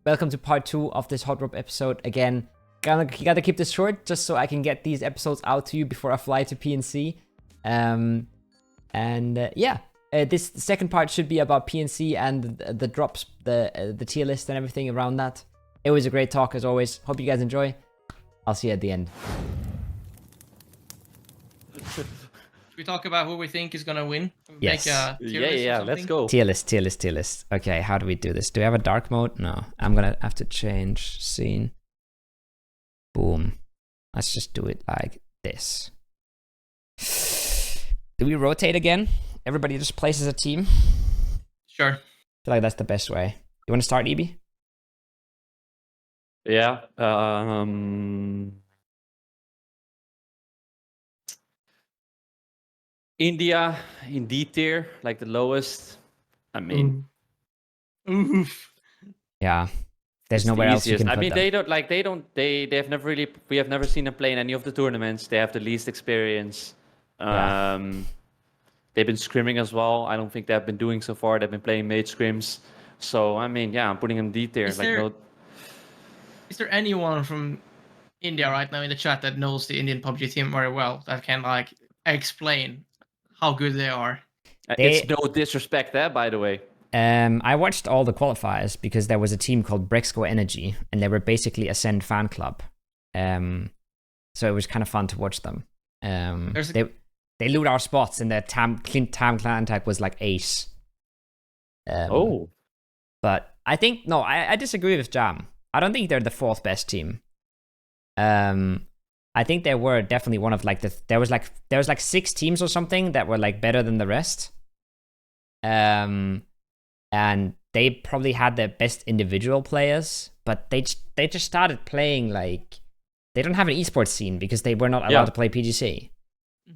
welcome to part 2 of this hot rope episode. Again, gotta keep this short just so I can get these episodes out to you before I fly to PNC. This second part should be about PNC and the drops, the tier list and everything around that. It was a great talk as always. Hope you guys enjoy. I'll see you at the end. Should we talk about who we think is gonna win? Yes. Make a tier list or something? Let's go. Tier list. Okay, how do we do this? Do we have a dark mode? No. I'm gonna have to change scene. Boom. Let's just do it like this. Do we rotate again? Everybody just places a team? Sure. I feel like that's the best way. You want to start, EB? Yeah. India in D tier, like the lowest. I mean, Oof. Yeah. There's it's nowhere the else you easiest. can I put mean, them. they have never really. We have never seen them play in any of the tournaments. They have the least experience. Yeah. They've been scrimming as well. I don't think they have been doing so far. They've been playing mage scrims. So I mean, yeah, I'm putting them D tier. Is there anyone from India right now in the chat that knows the Indian PUBG team very well that can like explain how good they are? It's no disrespect there, by the way. I watched all the qualifiers because there was a team called Brexco Energy and they were basically Ascend fan club. So it was kind of fun to watch them. They loot our spots and their Tam clan tag was like ace. But I think, no, I disagree with Jam. I don't think they're the 4th best team. I think they were definitely one of like there was like 6 teams or something that were like better than the rest. And they probably had their best individual players, but they just started playing like they don't have an esports scene because they were not allowed to play PGC.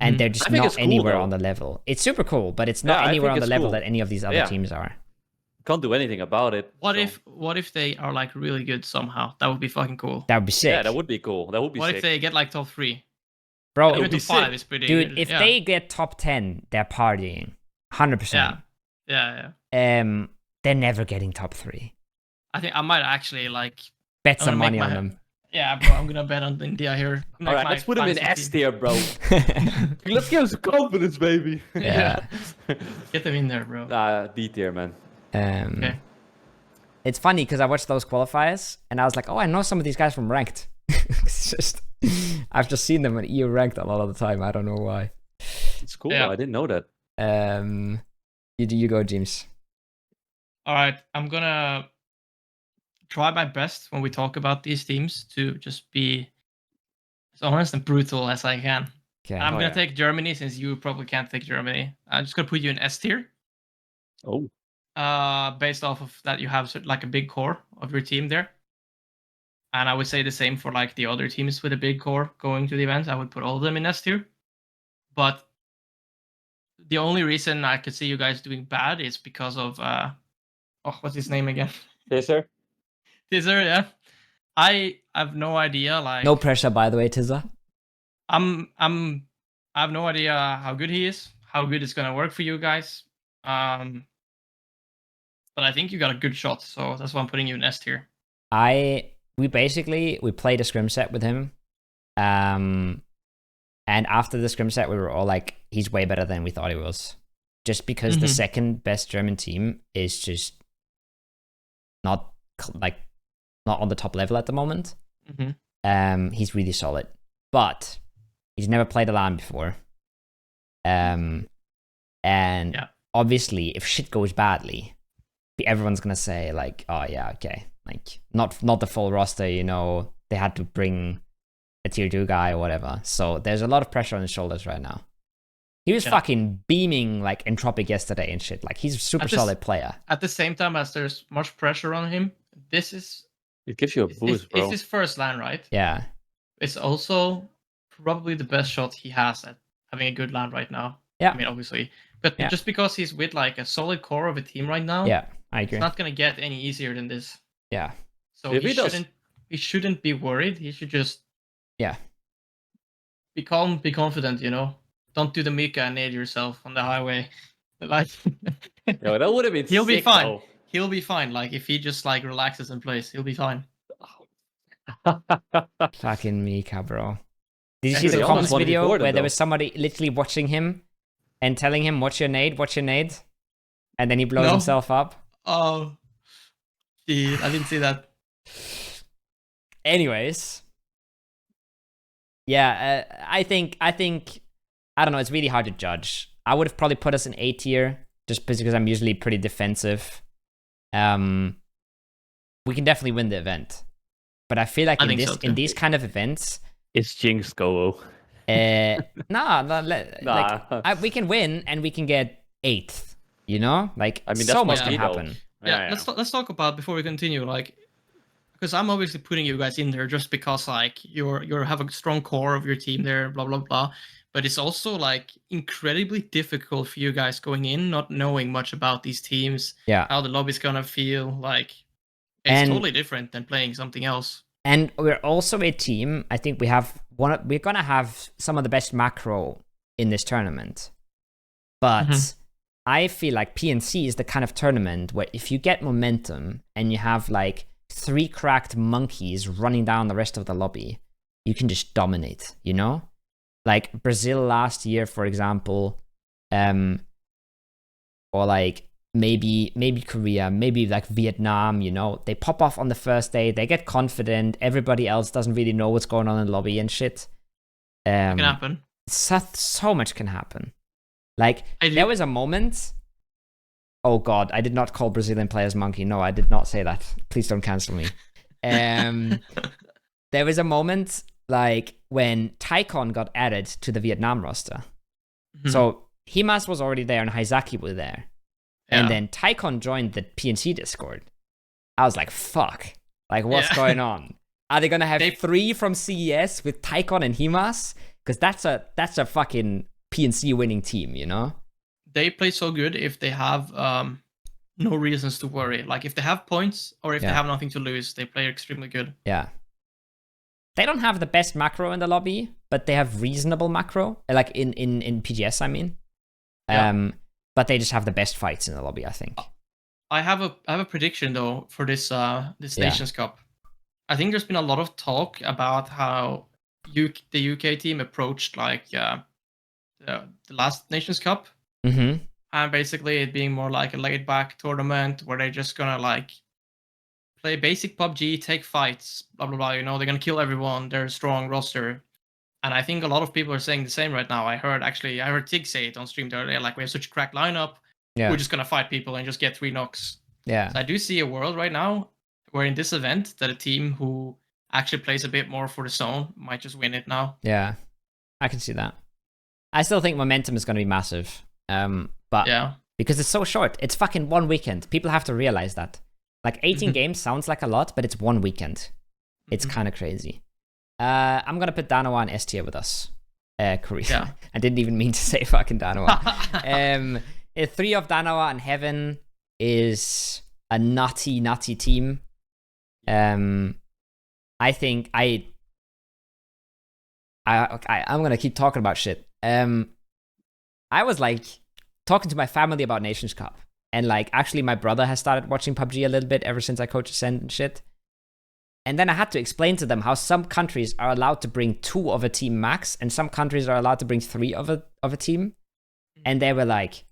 And they're just not anywhere on the level. It's super cool, but it's not anywhere on the level that any of these other teams are. Can't do anything about it. What if they are like really good somehow? That would be fucking cool. That would be sick. Yeah, that would be cool. That would be What sick. if they get like top 3? Bro, Even top 5 is pretty dude, good. if they get top 10, they're partying. 100%. Yeah. They're never getting top 3. I think I might actually like bet some money on them. Yeah, bro, I'm gonna bet on India here. All right, let's put them in S tier, bro. Let's give them some confidence, baby. Yeah. Get them in there, bro. D tier, man. Okay. It's funny because I watched those qualifiers and I was like, oh, I know some of these guys from ranked. I've just seen them in EU ranked a lot of the time. I don't know why. It's cool. Yeah. I didn't know that. You go, James. All right, I'm gonna try my best when we talk about these teams to just be as honest and brutal as I can. Okay. I'm gonna take Germany since you probably can't take Germany. I'm just gonna put you in S tier. Oh. Based off of that, you have like a big core of your team there, and I would say the same for like the other teams with a big core going to the event. I would put all of them in S tier, but the only reason I could see you guys doing bad is because of what's his name again? Tizzer, yeah. I have no idea. Like, no pressure, by the way, Tizza. I have no idea how good he is, how good it's gonna work for you guys. But I think you got a good shot, so that's why I'm putting you in S tier. We played a scrim set with him. And after the scrim set, we were all like, he's way better than we thought he was. Just because the second best German team is just not on the top level at the moment. He's really solid. But he's never played a LAN before. And obviously, if shit goes badly, everyone's gonna say like, oh yeah, okay. Like, not the full roster, you know, they had to bring a tier 2 guy or whatever. So there's a lot of pressure on his shoulders right now. He was fucking beaming like Entropic yesterday and shit. Like, he's a super solid player. At the same time as there's much pressure on him, it gives you a boost, bro. It's his first LAN, right? Yeah. It's also probably the best shot he has at having a good LAN right now. Yeah. I mean, obviously. But just because he's with like a solid core of a team right now, yeah, I agree. It's not gonna get any easier than this. Yeah. So he shouldn't be worried. He should just be calm, be confident, you know. Don't do the Mika and nade yourself on the highway. Like, that would have been he'll be sick, fine. Though. he'll be fine. Like if he just like relaxes and plays, he'll be fine. Fucking Mika, bro. Did you Yeah, see he the almost comments won video before them, where there though. was somebody literally watching him and telling him, "What's your nade? What's your nade?" And then he blows No. himself up. Oh, gee, I didn't see that. Anyways, yeah, I think I don't know. It's really hard to judge. I would have probably put us in A tier just because I'm usually pretty defensive. We can definitely win the event, but I feel like I in think this so, too. in these kind of events, It's jinx, Kowo. we can win and we can get 8th. You know, like I mean, so that's much what can we know. happen. Yeah, let's talk about before we continue, like, because I'm obviously putting you guys in there just because like you're have a strong core of your team there, blah blah blah. But it's also like incredibly difficult for you guys going in, not knowing much about these teams, Yeah, how the lobby's gonna feel. Like it's totally different than playing something else. And we're also a team. I think we're gonna have some of the best macro in this tournament, but I feel like PNC is the kind of tournament where if you get momentum and you have like 3 cracked monkeys running down the rest of the lobby, you can just dominate, you know? Like Brazil last year, for example, or like maybe Korea, maybe like Vietnam, you know? They pop off on the first day, they get confident, everybody else doesn't really know what's going on in the lobby and shit. It can happen. So much can happen. Like, there was a moment... Oh god, I did not call Brazilian players monkey. No, I did not say that. Please don't cancel me. There was a moment, like, when Taikon got added to the Vietnam roster. So, Himas was already there and Haizaki was there. Yeah. And then Taikon joined the PNC Discord. I was like, fuck. Like, what's going on? Are they gonna have 3 from CES with Taikon and Himas? Because that's a fucking PNC winning team, you know? They play so good if they have no reasons to worry. Like if they have points or if they have nothing to lose, they play extremely good. Yeah. They don't have the best macro in the lobby, but they have reasonable macro. Like in PGS, I mean. But they just have the best fights in the lobby, I think. I have a prediction though for this Nations Cup. I think there's been a lot of talk about how the UK team approached like the last Nations Cup. And basically it being more like a laid back tournament where they're just gonna like play basic PUBG, take fights, blah blah blah, you know, they're gonna kill everyone, they're a strong roster. And I think a lot of people are saying the same right now. I heard Tig say it on stream earlier, like we have such a cracked lineup, we're just gonna fight people and just get 3 knocks. So I do see a world right now where in this event that a team who actually plays a bit more for the zone might just win it now. Yeah, I can see that. I still think momentum is gonna be massive. But because it's so short, it's fucking 1 weekend. People have to realize that. Like 18 games sounds like a lot, but it's 1 weekend. It's kind of crazy. I'm gonna put Danawa and S tier with us. Korea. Yeah. I didn't even mean to say fucking Danawa. 3 of Danawa and Heaven is a nutty team. I think I'm gonna keep talking about shit. I was like talking to my family about Nations Cup, and like actually my brother has started watching PUBG a little bit ever since I coached Ascent and shit. And then I had to explain to them how some countries are allowed to bring 2 of a team max, and some countries are allowed to bring 3 of a team. And they were like,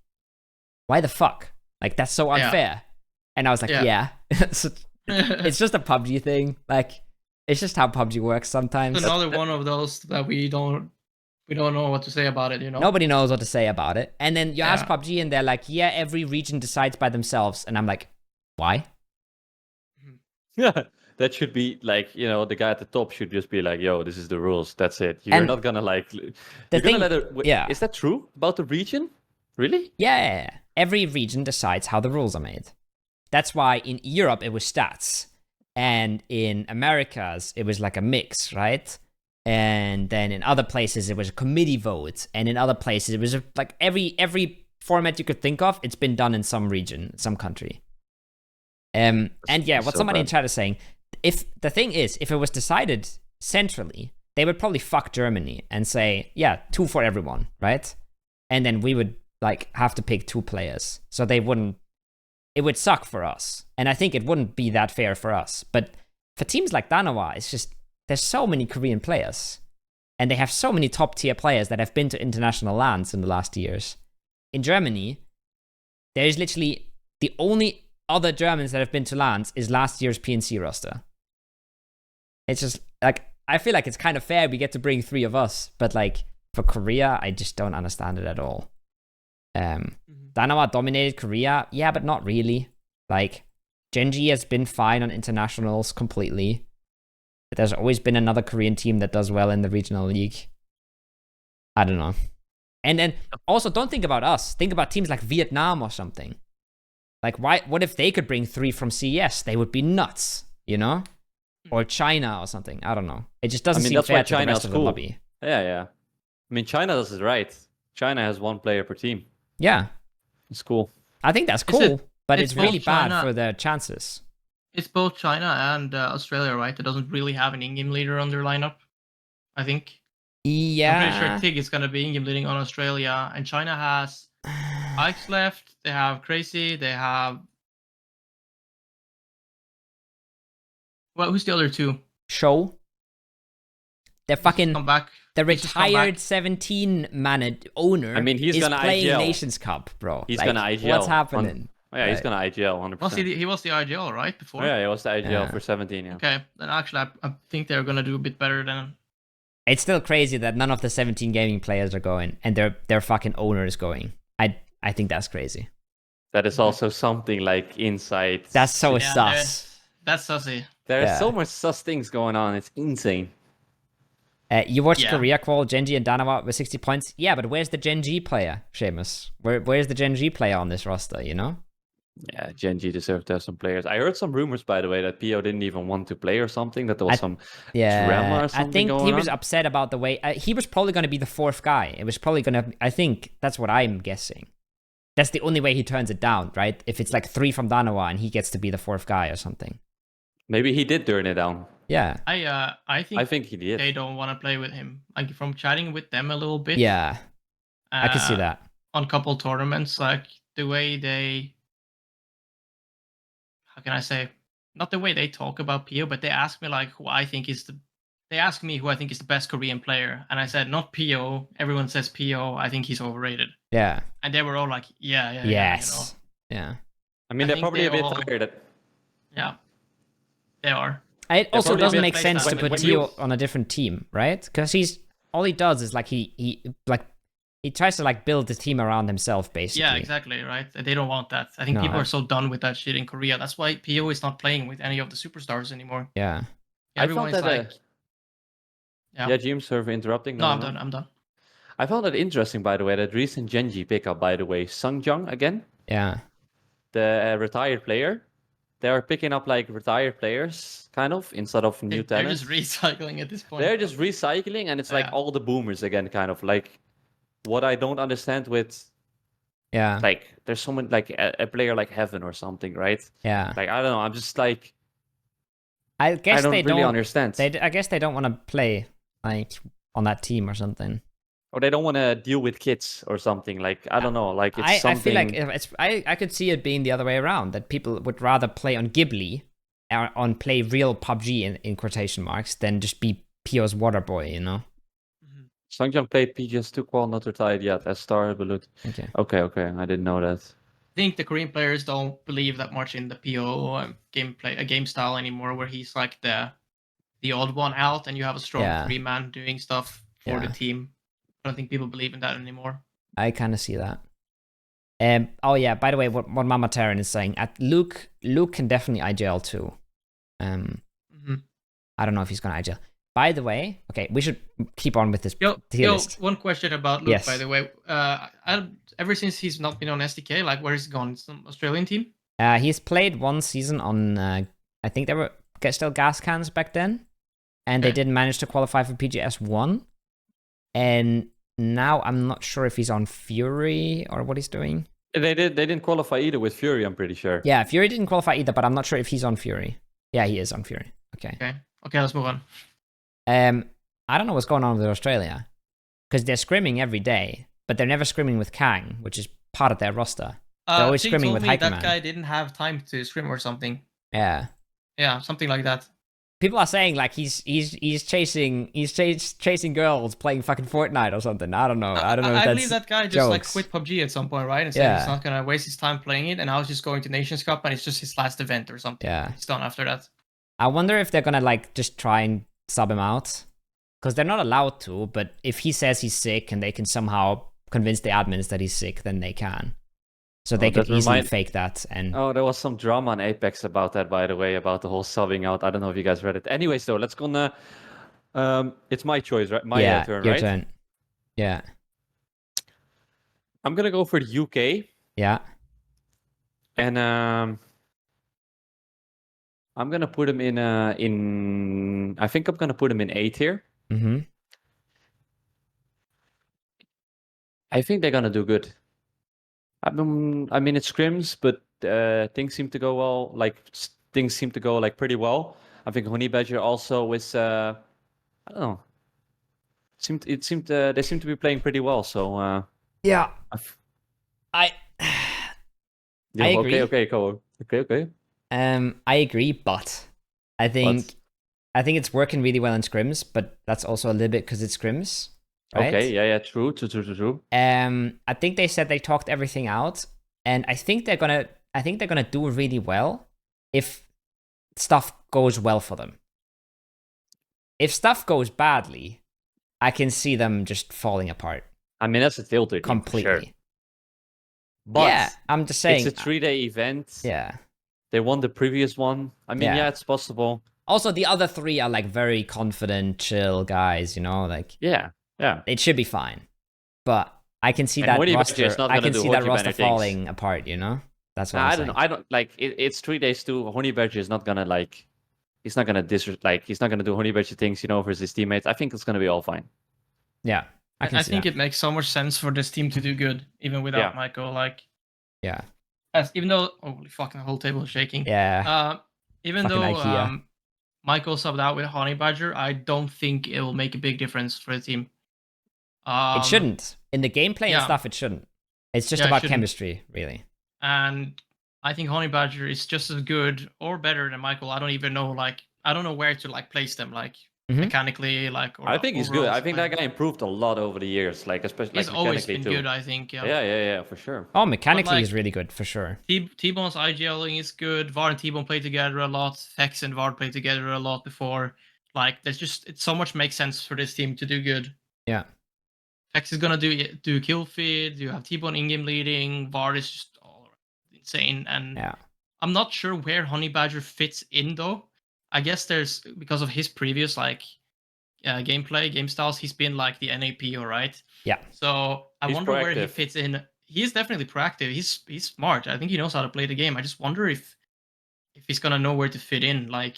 "Why the fuck? Like that's so unfair." And I was like, "Yeah, it's just a PUBG thing. Like it's just how PUBG works sometimes." It's another one of those that we don't know what to say about it, you know? Nobody knows what to say about it. And then you ask PUBG and they're like, yeah, every region decides by themselves. And I'm like, why? Yeah, that should be like, you know, the guy at the top should just be like, yo, this is the rules. That's it. You're not going to like... Gonna let it... Is that true about the region? Really? Yeah. Every region decides how the rules are made. That's why in Europe it was stats. And in Americas it was like a mix, right? And then in other places it was a committee vote, and in other places it was like every format you could think of, it's been done in some region, some country. And yeah, what somebody in chat is saying, if the thing is, if it was decided centrally, they would probably fuck Germany and say, yeah, 2 for everyone, right? And then we would like have to pick 2 players, so they wouldn't it would suck for us. And I think it wouldn't be that fair for us. But for teams like Danawa, it's just, there's so many Korean players. And they have so many top tier players that have been to international lands in the last years. In Germany, there is literally the only other Germans that have been to lands is last year's PNC roster. It's just like, I feel like it's kind of fair we get to bring 3 of us, but like for Korea, I just don't understand it at all. Danawa dominated Korea, yeah, but not really. Like Gen.G has been fine on internationals completely. But there's always been another Korean team that does well in the regional league. I don't know. And then also don't think about us. Think about teams like Vietnam or something. Like what if they could bring 3 from CES? They would be nuts, you know? Or China or something. I don't know. It just doesn't seem fair to the rest of the lobby. Yeah. I mean, China does it right. China has 1 player per team. Yeah. It's cool. I think that's cool, but it's really bad for their chances. It's both China and Australia, right? It doesn't really have an in-game leader on their lineup, I think. Yeah. I'm pretty sure Tig is going to be in-game leading on Australia. And China has Ike's left. They have Crazy. They have... Well, who's the other 2? Show. They're fucking... Come back. The retired 17-man owner he's is gonna playing IGL. Nations Cup, bro. He's gonna IGL. What's happening? He's gonna IGL 100%. He was the IGL, right? Before? Yeah, he was the IGL for 17, yeah. Okay, then actually I think they're gonna do a bit better than... It's still crazy that none of the 17 gaming players are going, and their fucking owner is going. I think that's crazy. That is also something like inside. That's so sus. That's sussy. There are so much sus things going on. It's insane. You watched Korea Qual, Gen.G and Danawa with 60 points. Yeah, but where's the Gen.G player, Seamus? Where's the Gen.G player on this roster, you know? Yeah, Gen.G deserved to have some players. I heard some rumors, by the way, that PO didn't even want to play or something, that there was some drama or something I think going he was on. upset about the way... he was probably going to be the 4th guy. It was probably going to... I think that's what I'm guessing. That's the only way he turns it down, right? If it's like 3 from Danawa and he gets to be the 4th guy or something. Maybe he did turn it down. Yeah. I think he did. They don't want to play with him. Like from chatting with them a little bit. Yeah. I can see that. On a couple tournaments, like the way they... How can I say? Not the way they talk about PO, but they ask me like who I think is the... They ask me who I think is the best Korean player. And I said, not PO. Everyone says PO. I think he's overrated. Yeah. And they were all like, yeah. Yes. You know? Yeah. I mean, they're probably a bit tired. Yeah. They are. It also doesn't make sense to put Tio on a different team, right? Because all he does is like he tries to like build the team around himself, basically. Yeah, exactly, right? They don't want that. I think people are so done with that shit in Korea. That's why PO is not playing with any of the superstars anymore. Yeah. Everyone's like... Yeah, James, sorry for interrupting. No, I'm done. I found it interesting, by the way, that recent Gen.G pickup, by the way, Sungjung again. Yeah. The retired player. They are picking up like retired players, kind of, instead of new talent. They're just recycling at this point. They're just recycling, and it's like all the boomers again, kind of. Like, what I don't understand with... Yeah. Like, there's someone, like, a player like Heaven or something, right? Yeah. Like, I don't know, I'm just like... I guess they don't really understand. I guess they don't want to play, like, on that team or something. Or they don't want to deal with kids or something. Like, I don't know. Like, it's something... I feel like I could see it being the other way around. That people would rather play on Ghibli, or on play real PUBG in quotation marks, than just be PO's water boy, you know? Sungjung played PGS2 qual, not retired yet, as Star Balut. Okay. I didn't know that. I think the Korean players don't believe that much in the PO game style anymore, where he's like the odd one out, and you have a strong 3-man doing stuff for the team. I don't think people believe in that anymore. I kind of see that. Oh yeah, by the way, what Mama Terran is saying, Luke can definitely IGL too. I don't know if he's gonna IGL. By the way, okay, we should keep on with this tier list. One question about Luke, by the way. Ever since he's not been on SDK, like where is he gone? Some Australian team? He's played one season on, I think they were still gas cans back then, and they didn't manage to qualify for PGS 1. And now I'm not sure if he's on Fury or what he's doing. They didn't qualify either with Fury, I'm pretty sure. Yeah, Fury didn't qualify either, but I'm not sure if he's on Fury. Yeah, he is on Fury. Okay, let's move on. I don't know what's going on with Australia, because they're scrimming every day, but they're never scrimming with Kang, which is part of their roster. They're always Ting scrimming told with me that Hyperman. guy didn't have time to scrim or something. Yeah. Yeah, something like that. People are saying like he's chasing girls playing fucking Fortnite or something. I don't know. I don't know. I if believe that's that guy just jokes. like quit PUBG at some point, right? And said he's not gonna waste his time playing it. And I was just going to Nations Cup, and it's just his last event or something. Yeah, he's done after that. I wonder if they're gonna like just try and sub him out, because they're not allowed to. But if he says he's sick and they can somehow convince the admins that he's sick, then they can. So they could easily fake that. And there was some drama on Apex about that, by the way, about the whole subbing out. I don't know if you guys read it. Anyways, though, let's go. It's my choice, right? My turn, your right? turn. Yeah. I'm gonna go for the UK. Yeah. And I'm gonna put him in. I think I'm gonna put him in A tier. Mm-hmm. I think they're gonna do good. I mean, it scrims, but things seem to go well. Things seem to go pretty well. I think Honey Badger also is. I don't know. They seem to be playing pretty well. So yeah, I agree. Okay, cool. Okay. I agree, but I think it's working really well in scrims, but that's also a little bit because it's scrims. Right? Okay, yeah, true. I think they said they talked everything out, and I think they're gonna do really well if stuff goes well for them. If stuff goes badly, I can see them just falling apart. I mean, that's a filter completely. For sure. But yeah, I'm just saying it's a 3-day event. Yeah, they won the previous one. I mean, yeah, it's possible. Also, the other three are like very confident, chill guys. You know, like yeah. It should be fine, but I can see that roster. I can see that roster falling apart. You know, that's what I'm saying. I don't like. It's 3 days too. Honey Badger is not gonna like. He's not gonna he's not gonna do Honey Badger things, versus his teammates. I think it's gonna be all fine. Yeah, I think it makes so much sense for this team to do good, even without Michael. Like, yeah, even though holy fucking the whole table is shaking. Yeah. Even though Michael subbed out with Honey Badger, I don't think it will make a big difference for the team. It shouldn't. In the gameplay and stuff, it shouldn't. It's just about chemistry, really. And I think Honey Badger is just as good or better than Michael. I don't even know, I don't know where to place them, mechanically, or I think he's good. I think that guy improved a lot over the years, especially he's always been good. I think. Yeah, for sure. Oh, mechanically he's really good for sure. T-Bone's IGLing is good. Vard and T-Bone play together a lot. Vex and Vard played together a lot before. There's just so much makes sense for this team to do good. Yeah. Vex is gonna do kill feed. You have T-Bone in-game leading. Vard is just all insane, and I'm not sure where Honey Badger fits in though. I guess there's because of his previous gameplay, game styles, he's been the NAP, all right. Yeah. So I wonder where he fits in. He's definitely proactive. He's smart. I think he knows how to play the game. I just wonder if he's gonna know where to fit in. I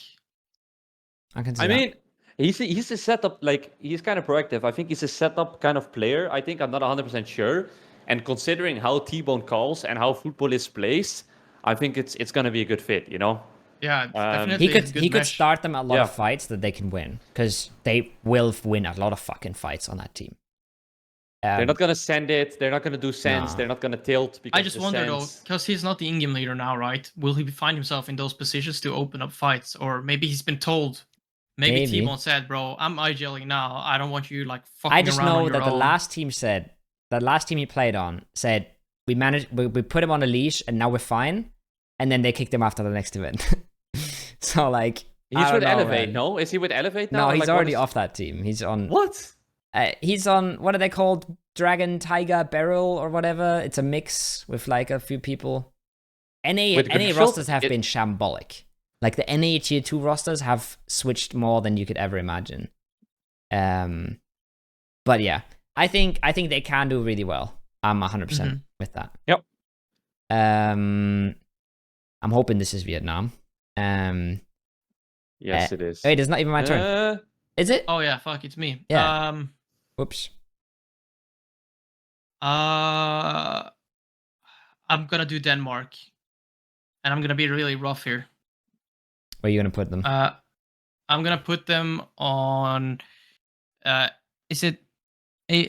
can see. I mean, he's a setup. He's kind of proactive. I think he's a setup kind of player. I think I'm not 100% sure. And considering how T-Bone calls and how football is placed, I think it's gonna be a good fit. Yeah, definitely. He could start them a lot of fights that they can win, because they will win a lot of fucking fights on that team. They're not gonna send it. They're not gonna do sense. No. They're not gonna tilt. I just wonder though, because he's not the in-game leader now, right? Will he find himself in those positions to open up fights, or maybe he's been told? Maybe T-Bone said, "Bro, I'm IGLing now. I don't want you fucking around." I just know that the last team he played on said we put him on a leash and now we're fine, and then they kicked him after the next event. So he's with Elevate, no? Is he with Elevate now? No, he's already off that team. He's on what? He's on, what are they called? Dragon, Tiger, Beryl, or whatever. It's a mix with a few people. NA rosters have been shambolic. The NA tier 2 rosters have switched more than you could ever imagine. But yeah, I think they can do really well. I'm 100% with that. Yep. I'm hoping this is Vietnam. Yes, it is. Wait, it's not even my turn. Is it? Oh yeah, fuck, it's me. Yeah. Oops. I'm gonna do Denmark, and I'm gonna be really rough here. Where are you gonna put them? I'm gonna put them on. Is it A,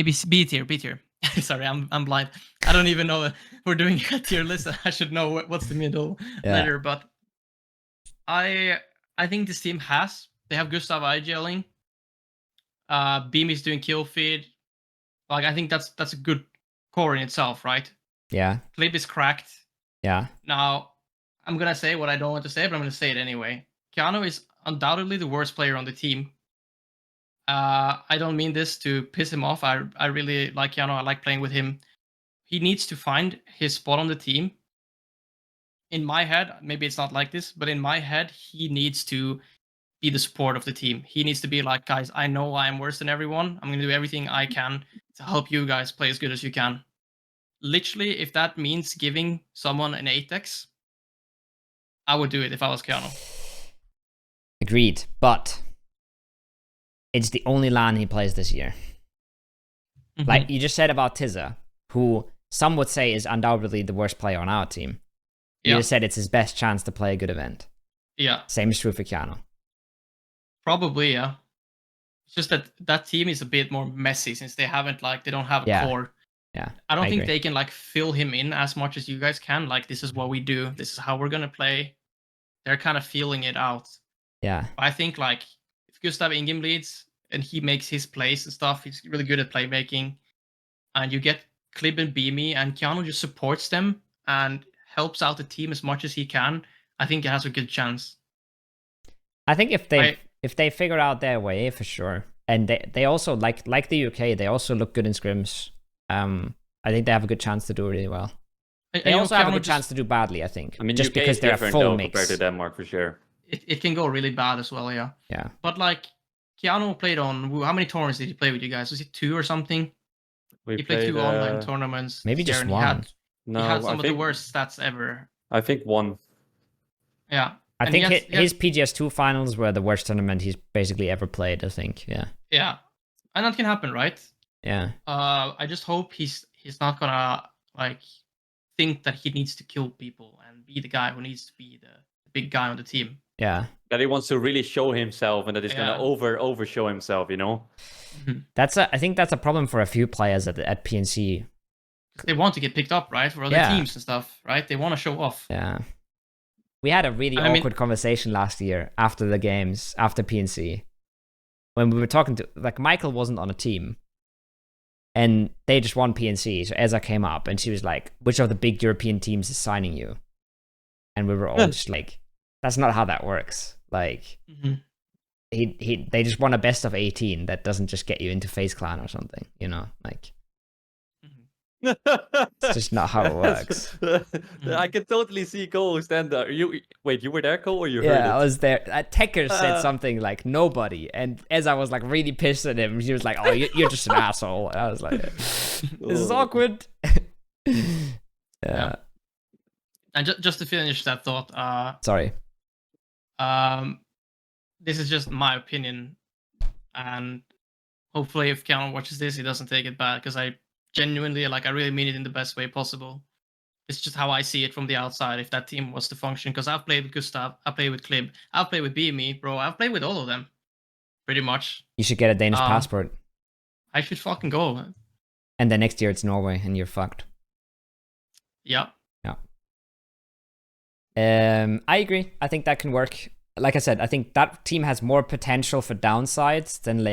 B tier? B tier. Sorry, I'm blind. I don't even know we're doing a tier list. I should know what's the middle letter, but I think this team they have Gustav IGLing. Beam is doing kill feed. Like I think that's a good core in itself, right? Yeah. Clip is cracked. Yeah. Now, I'm gonna say what I don't want to say, but I'm gonna say it anyway. Keanu is undoubtedly the worst player on the team. I don't mean this to piss him off. I really like Keanu. I like playing with him. He needs to find his spot on the team. In my head, maybe it's not like this, but in my head, he needs to be the support of the team. He needs to be like, guys, I know I'm worse than everyone. I'm going to do everything I can to help you guys play as good as you can. Literally, if that means giving someone an 8x, I would do it if I was Keanu. Agreed, but it's the only LAN he plays this year. Mm-hmm. Like you just said about Tizza, who some would say is undoubtedly the worst player on our team. You just said it's his best chance to play a good event. Yeah. Same is true for Keanu. Probably, yeah. It's just that team is a bit more messy since they don't have a core. Yeah. I don't think they can fill him in as much as you guys can. Like, this is what we do. This is how we're going to play. They're kind of feeling it out. Yeah. But I think if Gustav in-game leads and he makes his plays and stuff, he's really good at playmaking. And you get Clib and Beamy and Keanu just supports them and helps out the team as much as he can. I think it has a good chance. I think if they figure out their way, for sure. And they also like the UK, they also look good in scrims. I think they have a good chance to do really well. They also have a good chance to do badly, I think. I mean, just UK because they're a full mix compared to Denmark, for sure. It can go really bad as well, yeah. Yeah. But Keanu played on how many tournaments did he play with you guys? Was it 2 or something? He played 2 online tournaments. Maybe just 1. He had some of the worst stats ever. I think 1. Yeah. I think his PGS2 finals were the worst tournament he's basically ever played, I think. Yeah. Yeah. And that can happen, right? Yeah. I just hope he's not gonna think that he needs to kill people and be the guy who needs to be the big guy on the team. Yeah. That he wants to really show himself and that he's gonna over show himself, you know? Mm-hmm. I think that's a problem for a few players at PNC. They want to get picked up, right? For other teams and stuff, right? They want to show off. Yeah. We had a really awkward conversation last year after the games, after PNC. When we were talking to, Michael wasn't on a team. And they just won PNC. So Eza came up and she was like, which of the big European teams is signing you? And we were all just like, that's not how that works. Mm-hmm. They just won a best of 18 that doesn't just get you into FaZe Clan or something, you know? It's just not how it works. I can totally see Cole stand there. You were there, Cole, or you heard it? Yeah, I was there. Tekker said something like nobody, and as I was really pissed at him, he was like, "Oh, you're just an asshole." And I was like, "This is awkward." Yeah. And just to finish that thought, sorry. This is just my opinion, and hopefully, if Keanu watches this, he doesn't take it bad because I genuinely I really mean it in the best way possible. It's just how I see it from the outside. If that team was to function, because I've played with Gustav, I played with Clib, I've played with BME, bro. I've played with all of them, pretty much. You should get a Danish passport. I should fucking go. And then next year it's Norway, and you're fucked. Yeah. Yeah. I agree. I think that can work. Like I said, I think that team has more potential for downsides than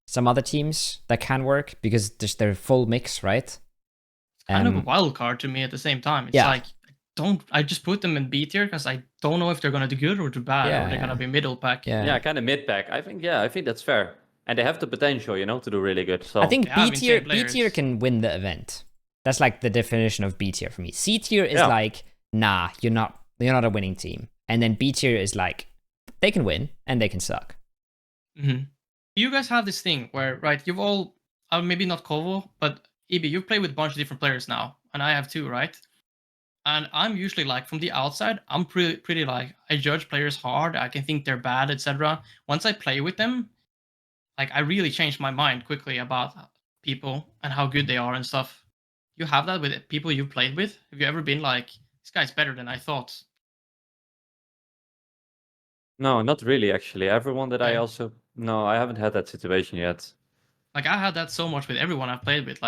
some other teams that can work because they're full mix, right? It's kind of a wild card to me at the same time. It's I just put them in B tier because I don't know if they're gonna do good or do bad, or they're gonna be middle pack. Yeah, kind of mid pack. I think that's fair. And they have the potential, to do really good. So I think B tier can win the event. That's the definition of B tier for me. C tier is nah, you're not a winning team. And then B tier is they can win and they can suck. Mm-hmm. You guys have this thing where, right, you've all, maybe not TWIS, but EB, you've played with a bunch of different players now, and I have too, right? And I'm usually from the outside, I'm pretty I judge players hard, I can think they're bad, etc. Once I play with them, I really change my mind quickly about people and how good they are and stuff. You have that with people you've played with? Have you ever been this guy's better than I thought? No, not really, actually. Everyone that No, I haven't had that situation yet. I had that so much with everyone I've played with.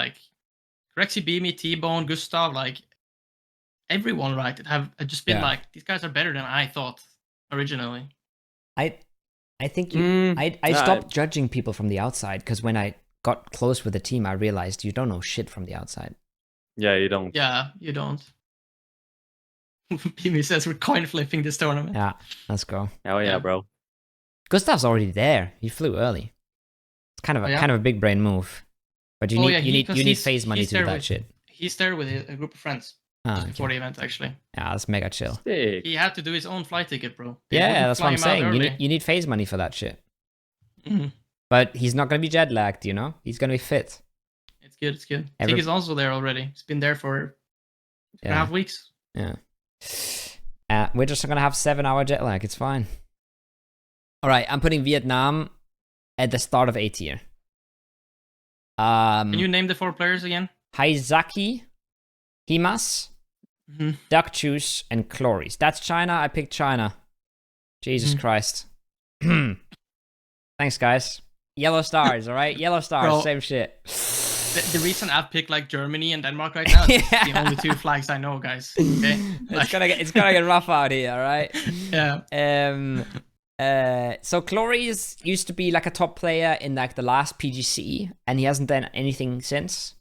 Rexy, Beamy, T-Bone, Gustav, like everyone, right? Have just been like, these guys are better than I thought originally. I think I stopped judging people from the outside because when I got close with the team, I realized you don't know shit from the outside. Yeah, you don't. Yeah, you don't. Beamy says we're coin flipping this tournament. Yeah, let's go. Oh yeah, bro. Gustav's already there. He flew early. It's kind of a big brain move. But you need phase money to do that shit. He's there with a group of friends. Just before the event, actually. Yeah, that's mega chill. Sick. He had to do his own flight ticket, bro. Yeah, that's what I'm saying. You need phase money for that shit. But he's not going to be jet lagged, you know? He's going to be fit. It's good, it's good. Tig is also there already. He's been there for 2.5 weeks. Yeah. We're just going to have 7-hour jet lag. It's fine. All right, I'm putting Vietnam at the start of A tier. Can you name the 4 players again? Haizaki, Himas, TWIS, and Chloris. That's China. I picked China. Jesus Christ. Thanks, guys. Yellow stars, all right? Yellow stars, bro, same shit. The reason I've picked like Germany and Denmark right now is the only 2 flags I know, guys. Okay? It's gonna get rough out here, all right? Yeah. So Chloris used to be like a top player in like the last PGC, and he hasn't done anything since.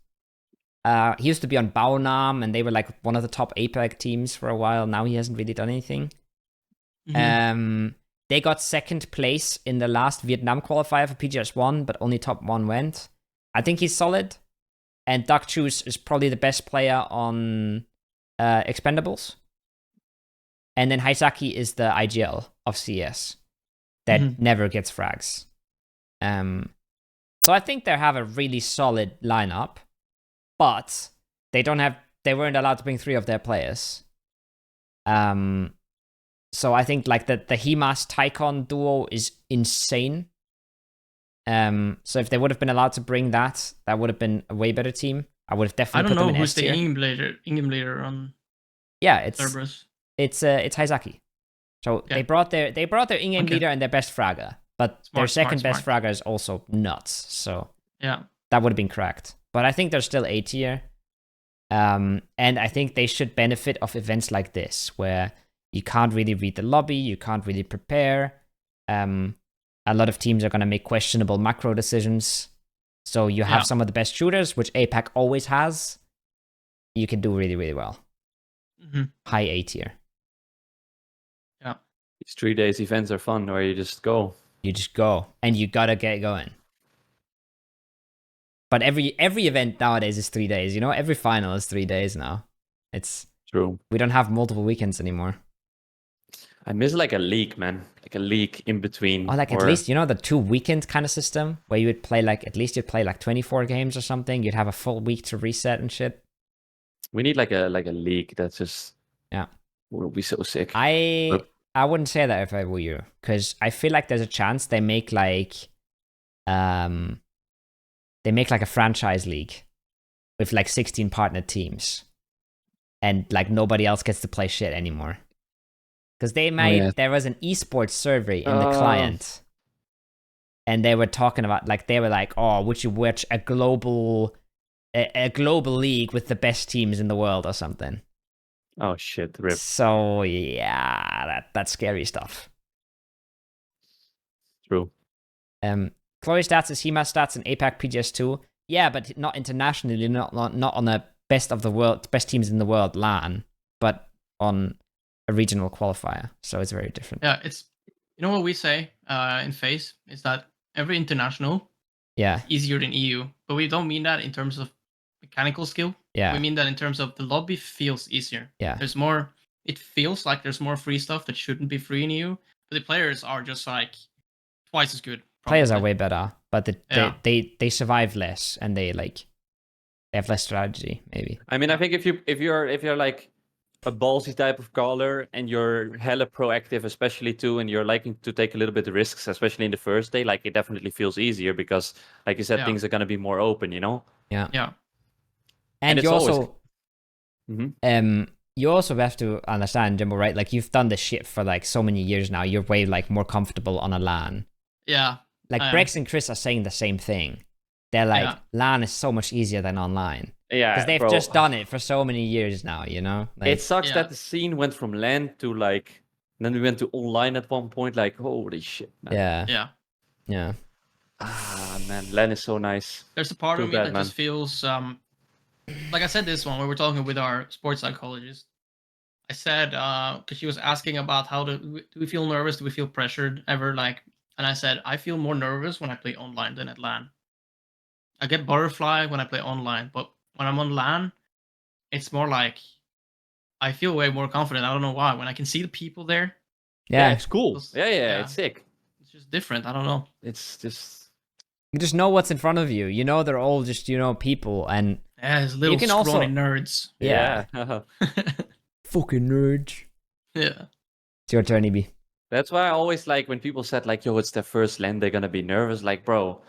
He used to be on Baonam, and they were like one of the top APAC teams for a while. Now he hasn't really done anything. They got 2nd place in the last Vietnam qualifier for PGS1, but only top 1 went. I think he's solid. And TWIS is probably the best player on Expendables. And then Haizaki is the IGL of CS that never gets frags. So I think they have a really solid lineup, but they weren't allowed to bring 3 of their players. So I think like the Himas Taikon duo is insane. So if they would have been allowed to bring that would have been a way better team. I would have definitely put them in S tier. I don't know who's the Ingame leader on. Yeah, it's Cerberus. It's Haizaki. So they brought their in-game leader and their best fragger, but their second best fragger is also nuts. So yeah, that would have been cracked. But I think they're still A tier, and I think they should benefit of events like this where you can't really read the lobby, you can't really prepare. A lot of teams are going to make questionable macro decisions. So you have some of the best shooters, which APAC always has. You can do really, really well. High A tier. Yeah. These 3 days events are fun where you just go. You just go. And you got to get going. But every event nowadays is 3 days, you know? Every final is 3 days now. It's true. We don't have multiple weekends anymore. I miss like a league, man. Like a league in between. Or like at least, you know, the 2 weekend kind of system where you would play like, at least you'd play like 24 games or something. You'd have a full week to reset and shit. We need like a league that's just will be so sick. I wouldn't say that if I were you, because I feel like there's a chance they make like a franchise league with like 16 partner teams, and like nobody else gets to play shit anymore. Because there was an esports survey in the client, and they were talking about oh, would you watch a global league with the best teams in the world or something? Oh shit, rip. So yeah, that's scary stuff. True. Chloe stats is HEMA stats in APAC PGS2. Yeah, but not internationally, not on the best teams in the world LAN, but on a regional qualifier. So it's very different. Yeah, it's, you know what we say in FaZe is that every international is easier than EU, but we don't mean that in terms of mechanical skill. Yeah, we mean that in terms of the lobby feels easier. Yeah, there's more. It feels like there's more free stuff that shouldn't be free in EU, but the players are just like twice as good. Probably. Players are way better, but they survive less and they have less strategy. Maybe. I mean, I think if you're like a ballsy type of caller and you're hella proactive, especially too, and you're liking to take a little bit of risks, especially in the first day, like it definitely feels easier because, like you said, things are gonna be more open, you know? Yeah. Yeah. And you also, you also have to understand, Jimbo, right? Like you've done this shit for like so many years now. You're way like more comfortable on a LAN. Yeah. Like Brex and Chris are saying the same thing. They're like, LAN is so much easier than online. Yeah, because they've bro. just done it for so many years now. You know, like, it sucks that the scene went from LAN to like, then we went to online at one point. Like, holy shit, man. Yeah. Ah, man, LAN is so nice. There's a part Too of me bad, that man. just feels like I said this one, we were talking with our sports psychologist. I said, because she was asking about how do we feel nervous? Do we feel pressured ever? Like, and I said, I feel more nervous when I play online than at LAN. I get butterfly when I play online, but when I'm on LAN, it's more like I feel way more confident. I don't know why. When I can see the people there, Yeah, it's cool. Yeah, it's sick. It's just different. I don't know. It's just you just know what's in front of you. You know, they're all just people, and there's little you can scrawny also nerds. Yeah. Fucking nerds. Yeah. It's your turn, EB. That's why I always like when people said like, yo, it's their first LAN, they're gonna be nervous. Like, bro,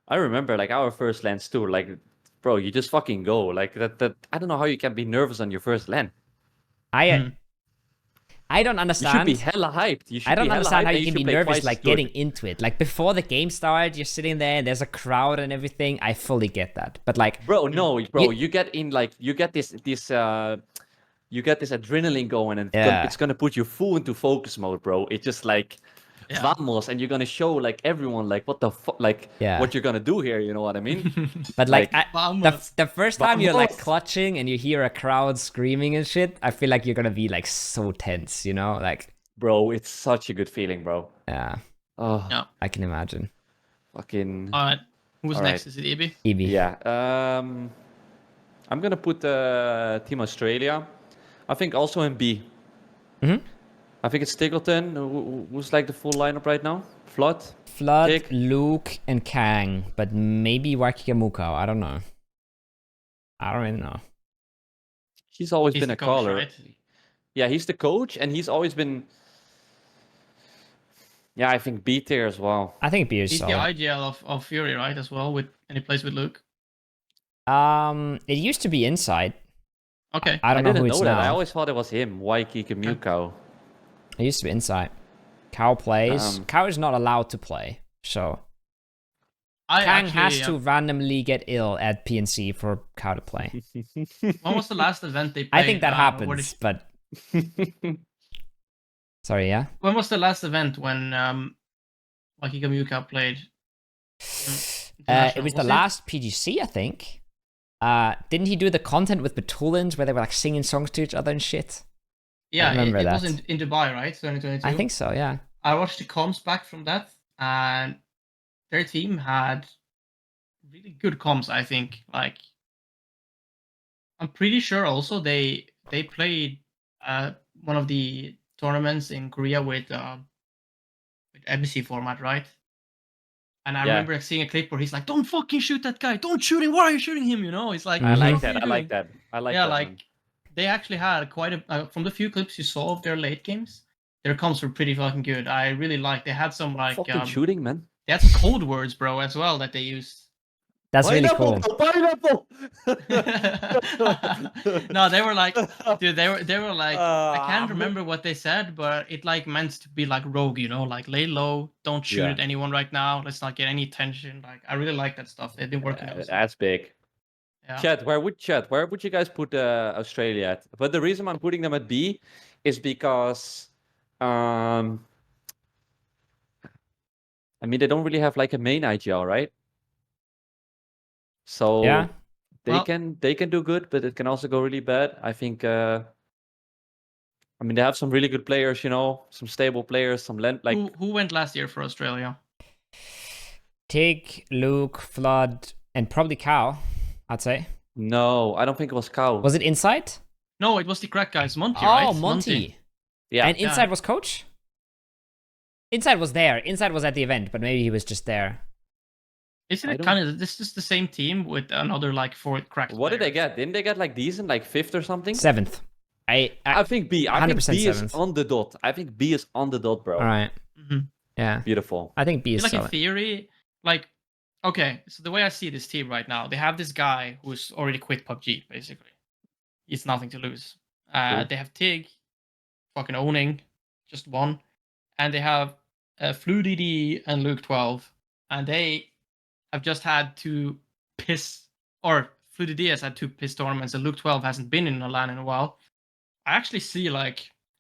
I remember like our first LANs too. Like, bro, you just fucking go. Like that I don't know how you can be nervous on your first LAN. I don't understand. You should be hella hyped. I don't understand how you can be nervous like getting into it. Like before the game starts, you're sitting there and there's a crowd and everything. I fully get that. But like, bro, you get in like you get this adrenaline going, and it's gonna put you full into focus mode, bro. It's just like vamos, and you're gonna show like everyone like what the fuck, like what you're gonna do here. You know what I mean? But like the first time you're like clutching and you hear a crowd screaming and shit, I feel like you're gonna be like so tense. You know, like. Bro, it's such a good feeling, bro. Yeah. Oh, yeah. I can imagine. Fucking. All right. Who's next? Is it EB? EB. Yeah. I'm gonna put Team Australia. I think also in B. Mm-hmm. I think it's Tiggleton. Who's like the full lineup right now? Flood, Tick, Luke, and Kang, but maybe Wakikamukao. I don't know. I don't really know. He's always been a caller. Right? Yeah, he's the coach, and he's always been. Yeah, I think B tier as well. I think B is he's solid. the IGL of Fury, right? As well, and he plays with Luke. It used to be Inside. Okay. I don't know who it's now. I always thought it was him, Wakikamukao. It used to be Inside. Cow plays. Cow is not allowed to play, so. Kang has to randomly get ill at PNC for Cow to play. When was the last event they played? I think that happens, but. Sorry, yeah? When was the last event when Wakikamukao played? It was the last PGC, I think. Didn't he do the content with Batulins where they were like singing songs to each other and shit? Yeah, it was in Dubai, right? 2022. I think so, yeah. I watched the comms back from that, and their team had really good comms, I think. Like, I'm pretty sure also they played one of the tournaments in Korea with embassy format, right? And I remember seeing a clip where he's like, "Don't fucking shoot that guy! Don't shoot him! Why are you shooting him?" You know, it's like, I like that. Yeah, like they actually had quite a from the few clips you saw of their late games, their comms were pretty fucking good. I really liked. They had some like fucking shooting, man. They had some code words, bro, as well that they used. That's really cool. Pineapple! No, they were like, dude, they were like, I can't remember what they said, but it like meant to be like rogue, you know, like lay low, don't shoot at anyone right now, let's not get any attention. Like, I really like that stuff. They've been working on. That's big. Yeah. Chat, where would you guys put Australia at? But the reason I'm putting them at B is because, I mean, they don't really have like a main IGL, right? So they can do good, but it can also go really bad. I think. I mean, they have some really good players, you know, some stable players, some like. Who went last year for Australia? Tig, Luke, Flood, and probably Cow, I'd say. No, I don't think it was Cow. Was it Inside? No, it was the crack guys, Monty, right? Oh, Monty. Yeah. And Inside was coach? Inside was there. Inside was at the event, but maybe he was just there. Isn't it kind of this is the same team with another like fourth cracked? What did they get? Didn't they get like decent, like 5th or something? 7th. I think B. I think B is on the dot. I think B is on the dot, bro. All right. Mm-hmm. Yeah. Beautiful. I think B is like solid. In theory, like, okay, so the way I see this team right now, they have this guy who's already quit PUBG, basically. He's nothing to lose. They have Tig, fucking owning, just one. And they have FluDD and Luke 12. And they have just had to piss, or Flutie Diaz had 2 PIS tournaments and Luke 12 hasn't been in a LAN in a while, I actually see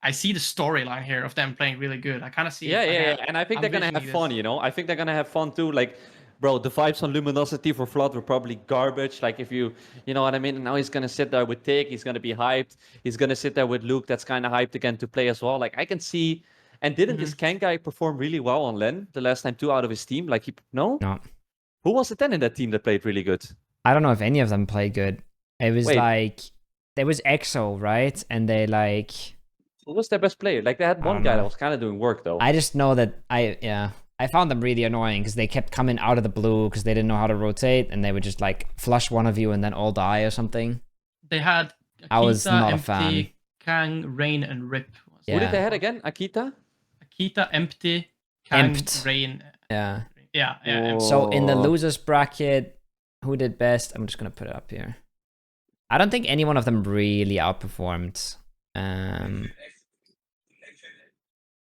I see the storyline here of them playing really good. I kind of see yeah, it. yeah. And I think they're gonna have fun, you know. I think they're gonna have fun too. Like, bro, the vibes on Luminosity for Flood were probably garbage. Like, if you know what I mean. And now he's gonna sit there with Tig. He's gonna be hyped. He's gonna sit there with Luke. That's kind of hyped again to play as well. Like, I can see. And didn't this Ken guy perform really well on LEN the last time 2 out of his team? Like, no. Who was it then in that team that played really good? I don't know if any of them played good. It was there was EXO, right? And they who was their best player? Like, they had one guy that was kind of doing work though. I just know that I found them really annoying because they kept coming out of the blue because they didn't know how to rotate, and they would just flush one of you and then all die or something. They had Akita, I was not Empty, a fan. Kang, Rain, and Rip. Who did they had again? Akita, Empty, Kang, Empt. Rain. Yeah. So in the losers bracket, who did best? I'm just gonna put it up here. I don't think any one of them really outperformed.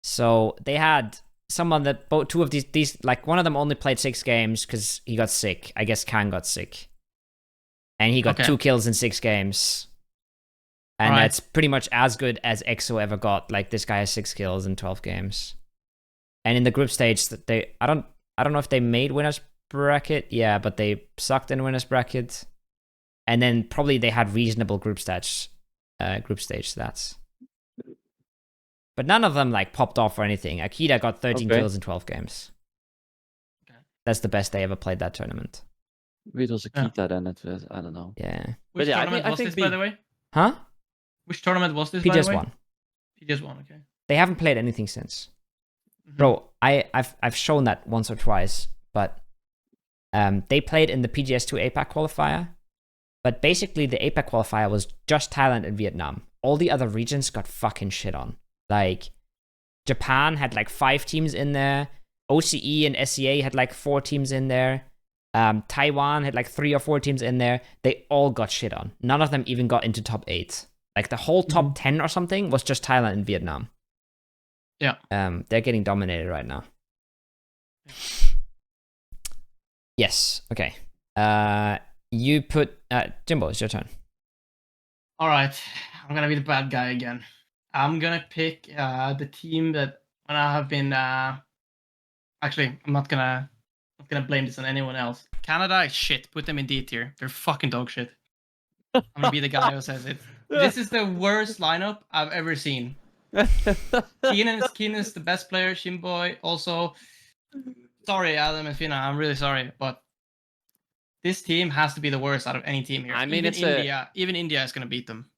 So they had someone that two of these one of them only played 6 games because he got sick. I guess Kang got sick, and he got 2 kills in 6 games, and that's pretty much as good as EXO ever got. Like, this guy has 6 kills in 12 games, and in the group stage that I don't know if they made winners bracket, but they sucked in winners bracket, and then probably they had reasonable group stage stats. But none of them popped off or anything. Akita got 13 kills in 12 games. Okay. That's the best they ever played that tournament. It was Akita then. I don't know. Yeah. Which tournament was this, by the way? Huh? Which tournament was this, PGS by the way? 1. PGS 1, okay. They haven't played anything since. Bro, I've shown that once or twice, but they played in the PGS 2 APAC qualifier. But basically, the APAC qualifier was just Thailand and Vietnam. All the other regions got fucking shit on. Japan had 5 teams in there. OCE and SEA had 4 teams in there. Taiwan had 3 or 4 teams in there. They all got shit on. None of them even got into top 8. The whole top 10 or something was just Thailand and Vietnam. Yeah. They're getting dominated right now. Yes. Okay. You put Jimbo, it's your turn. All right. I'm gonna be the bad guy again. I'm gonna pick the team that when I have been. Actually, I'm not gonna blame this on anyone else. Canada is shit. Put them in D tier. They're fucking dog shit. I'm gonna be the guy who says it. This is the worst lineup I've ever seen. Keenan is the best player. Shinboy also. Sorry, Adam and Fina. I'm really sorry, but this team has to be the worst out of any team here. I mean, even India is gonna beat them.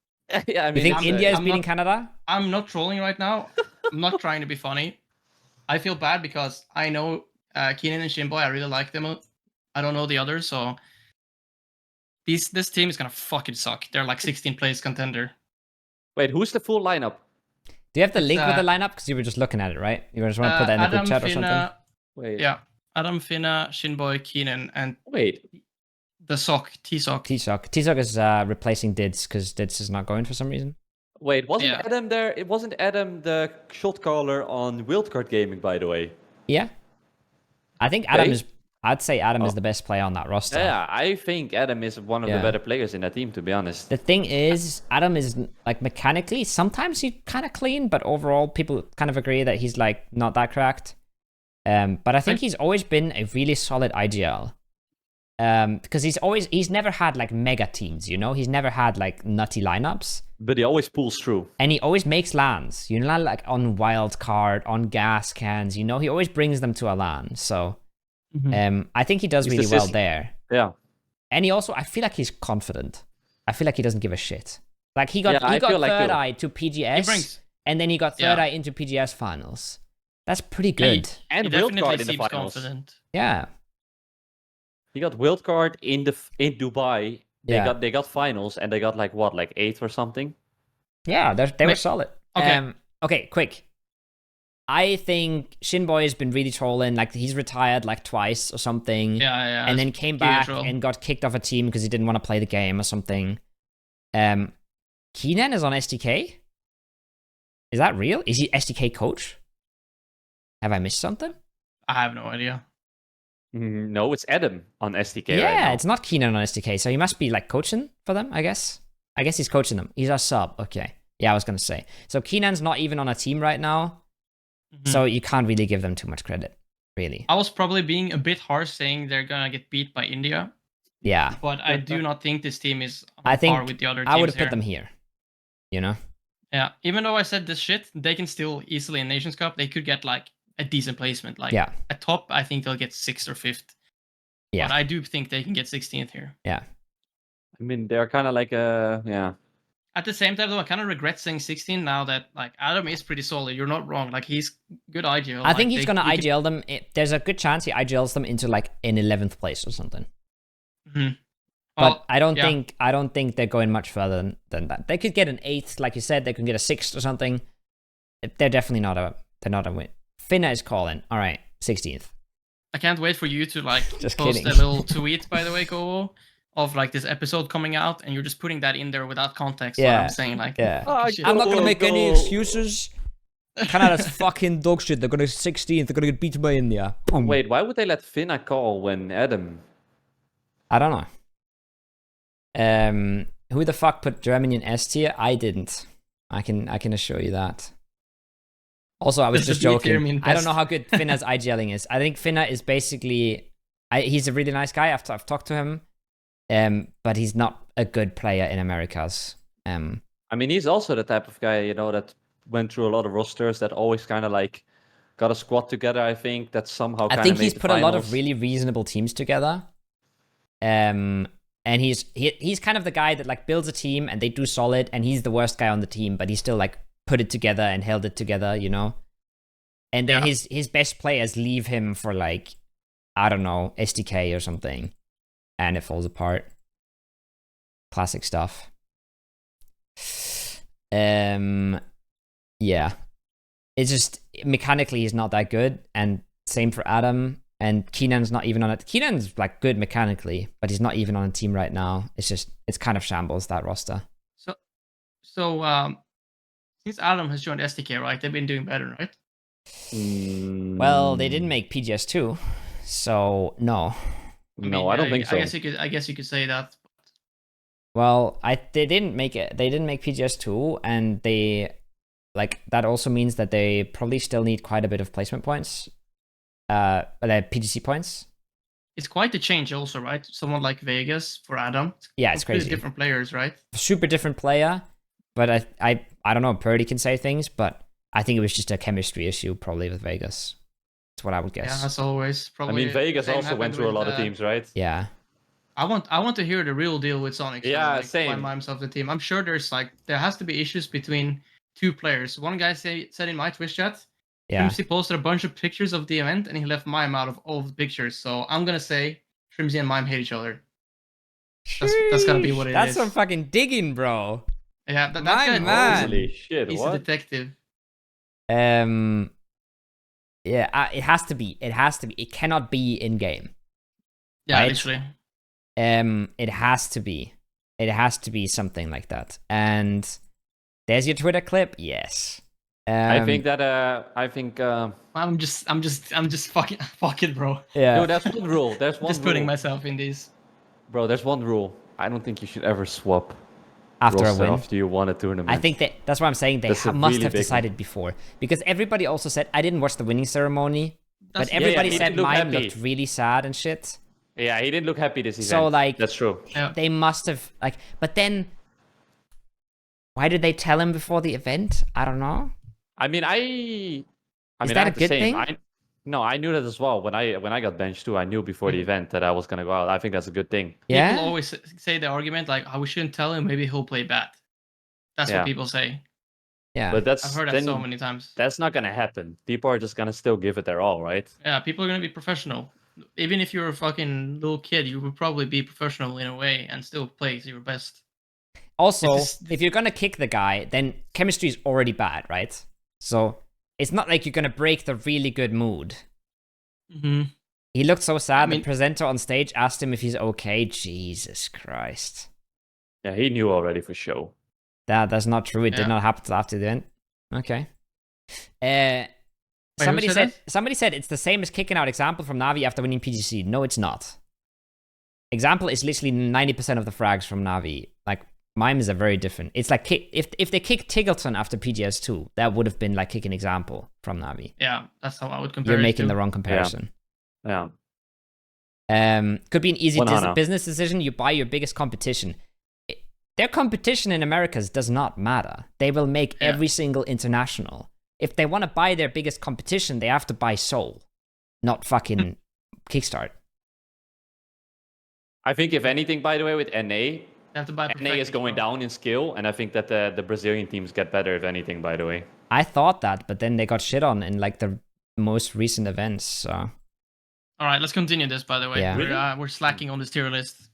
Yeah, I mean, you think India is beating Canada? I'm not trolling right now. I'm not trying to be funny. I feel bad because I know Keenan and Shinboy. I really like them. I don't know the others, so this team is gonna fucking suck. They're 16th place contender. Wait, who's the full lineup? Do you have the link with the lineup? Because you were just looking at it, right? You just want to put that in the group chat or something? Wait. Yeah. Adam, Finna, Shinboy, Keenan, and the T-Sock. T-Sock is replacing Dids because Dids is not going for some reason. Wait, wasn't Adam there? It wasn't Adam the shot caller on Wildcard Gaming, by the way. Yeah. I think Adam is... I'd say Adam is the best player on that roster. Yeah, I think Adam is one of the better players in that team, to be honest. The thing is, Adam is, mechanically, sometimes he's kind of clean, but overall, people kind of agree that he's, not that cracked. But I think he's always been a really solid IGL. Because he's never had, mega teams, you know? He's never had, nutty lineups. But he always pulls through. And he always makes LANs, you know, on Wildcard, on gas cans, you know? He always brings them to a LAN, so... I think he does really well there. Yeah. And he also, I feel like he's confident. I feel like he doesn't give a shit. He got third eye to PGS, and then he got third eye into PGS finals. That's pretty good. And wildcard in the finals. Confident. Yeah. He got wildcard in Dubai. They got finals, and they got 8th or something. Yeah, they were solid. Okay. Okay, quick. I think Shinboy has been really trolling. He's retired twice or something. Yeah. And then came back and got kicked off a team because he didn't want to play the game or something. Keenan is on SDK? Is that real? Is he SDK coach? Have I missed something? I have no idea. No, it's Adam on SDK Yeah, right now. it's not Keenan on SDK, so he must be like coaching for them, I guess. I guess he's coaching them. He's a sub. Okay. Yeah, I was gonna say. So Keenan's not even on a team right now, so you can't really give them too much credit, really. I was probably being a bit harsh saying they're gonna get beat by India. Yeah. But I do not think this team is on par with the other teams. I would have put them here. You know? Yeah. Even though I said this shit, they can still easily in Nations Cup. They could get like a decent placement. Like at top, I think they'll get 6th or 5th. Yeah. But I do think they can get 16th here. Yeah. I mean, they're kind of like yeah. At the same time, though, I kind of regret saying 16 now that like Adam is pretty solid. You're not wrong. Like he's good IGL. I think he's gonna IGL them. There's a good chance he IGLs them into like an 11th place or something. Mm-hmm. But I don't think they're going much further than that. They could get an 8th, like you said. They could get a 6th or something. They're definitely not a win. Finna is calling. All right, 16th. I can't wait for you to like just post kidding. a little tweet, by the way, Kowo, of like this episode coming out, and you're just putting that in there without context. Yeah, what I'm saying like, I'm not gonna make any excuses. Canada's fucking dog shit. They're gonna 16th. They're gonna get beaten by India. Boom. Wait, why would they let Finna call when Adam? I don't know. Who the fuck put Germany in S tier? I didn't. I can assure you that. Also, I was just joking. I don't know how good Finna's IGLing is. I think Finna is basically, he's a really nice guy. I've talked to him, but he's not a good player in Americas. I mean, he's also the type of guy, you know, that went through a lot of rosters, that always kind of like got a squad together. I think that somehow. I think he's put a lot of really reasonable teams together. And he's kind of the guy that like builds a team and they do solid, and he's the worst guy on the team, but he still like put it together and held it together, you know? And then his best players leave him for like, I don't know, SDK or something. And it falls apart. Classic stuff. Yeah. It's just, mechanically he's not that good, and same for Adam. And Keenan's not even on it. Keenan's like good mechanically, but he's not even on a team right now. It's kind of shambles, that roster. So since Adam has joined SDK, right? They've been doing better, right? Well, they didn't make PGS2, so no. I don't think so. I guess you could say that. Well, they didn't make it. They didn't make PGS2, and they like that also means that they probably still need quite a bit of placement points. PGC points. It's quite a change also, right? Someone like Vegas for Adam. Yeah, it's crazy. Different players, right? Super different player, but I don't know, Purdy can say things, but I think it was just a chemistry issue probably with Vegas. That's what I would guess. Yeah, as always. Probably. I mean, Vegas also went through a lot of teams, right? Yeah. I want to hear the real deal with Sonic. Yeah, like, same. Why himself the team. I'm sure there has to be issues between two players. One guy said in my Twitch chat, Trimsy posted a bunch of pictures of the event, and he left Mime out of all the pictures. So I'm gonna say Trimsy and Mime hate each other. That's gotta be what it is. That's some fucking digging, bro. Yeah, that guy. Holy shit! He's a detective. Yeah, it has to be. It has to be. It cannot be in game. Yeah, right? literally. It has to be. It has to be something like that. And there's your Twitter clip. Yes. I think that. I'm just fucking, bro. Yeah. No, that's one rule. There's one. Just putting myself in these. Bro, there's one rule. I don't think you should ever swap after a win. After you won a tournament. I think that's what I'm saying. They must have decided before, because everybody also said I didn't watch the winning ceremony, but everybody said mine looked really sad and shit. Yeah, he didn't look happy this event. So like, that's true. They must have like, but then why did they tell him before the event? I don't know. I mean, is that a good thing? I knew that as well. When I got benched too, I knew before the event that I was gonna go out. I think that's a good thing. Yeah. People always say the argument like, "Oh, we shouldn't tell him. Maybe he'll play bad." That's what people say. Yeah, but I've heard that so many times. That's not gonna happen. People are just gonna still give it their all, right? Yeah, people are gonna be professional. Even if you're a fucking little kid, you would probably be professional in a way and still play to your best. Also, if you're gonna kick the guy, then chemistry is already bad, right? So it's not like you're gonna break the really good mood. Mm-hmm. He looked so sad. The presenter on stage asked him if he's okay. Jesus Christ. Yeah, he knew already for sure. That's not true. It did not happen till after the event. Okay. Somebody said it's the same as kicking out Example from Na'Vi after winning PGC. No, it's not. Example is literally 90% of the frags from Na'Vi. Like, Mimes are very different. It's like if they kicked Tiggleton after PGS2, that would have been like kicking Example from Na'Vi. Yeah, that's how I would compare. You're making the wrong comparison. Yeah. Could be an easy business decision. You buy your biggest competition. Their competition in Americas does not matter. They will make every single international. If they want to buy their biggest competition, they have to buy Seoul, not fucking Kickstart. I think if anything, by the way, with NA, have to buy NA is going down in skill, and I think that the Brazilian teams get better, if anything, by the way. I thought that, but then they got shit on in like the most recent events. So. All right, let's continue this. By the way, we're slacking on this tier list.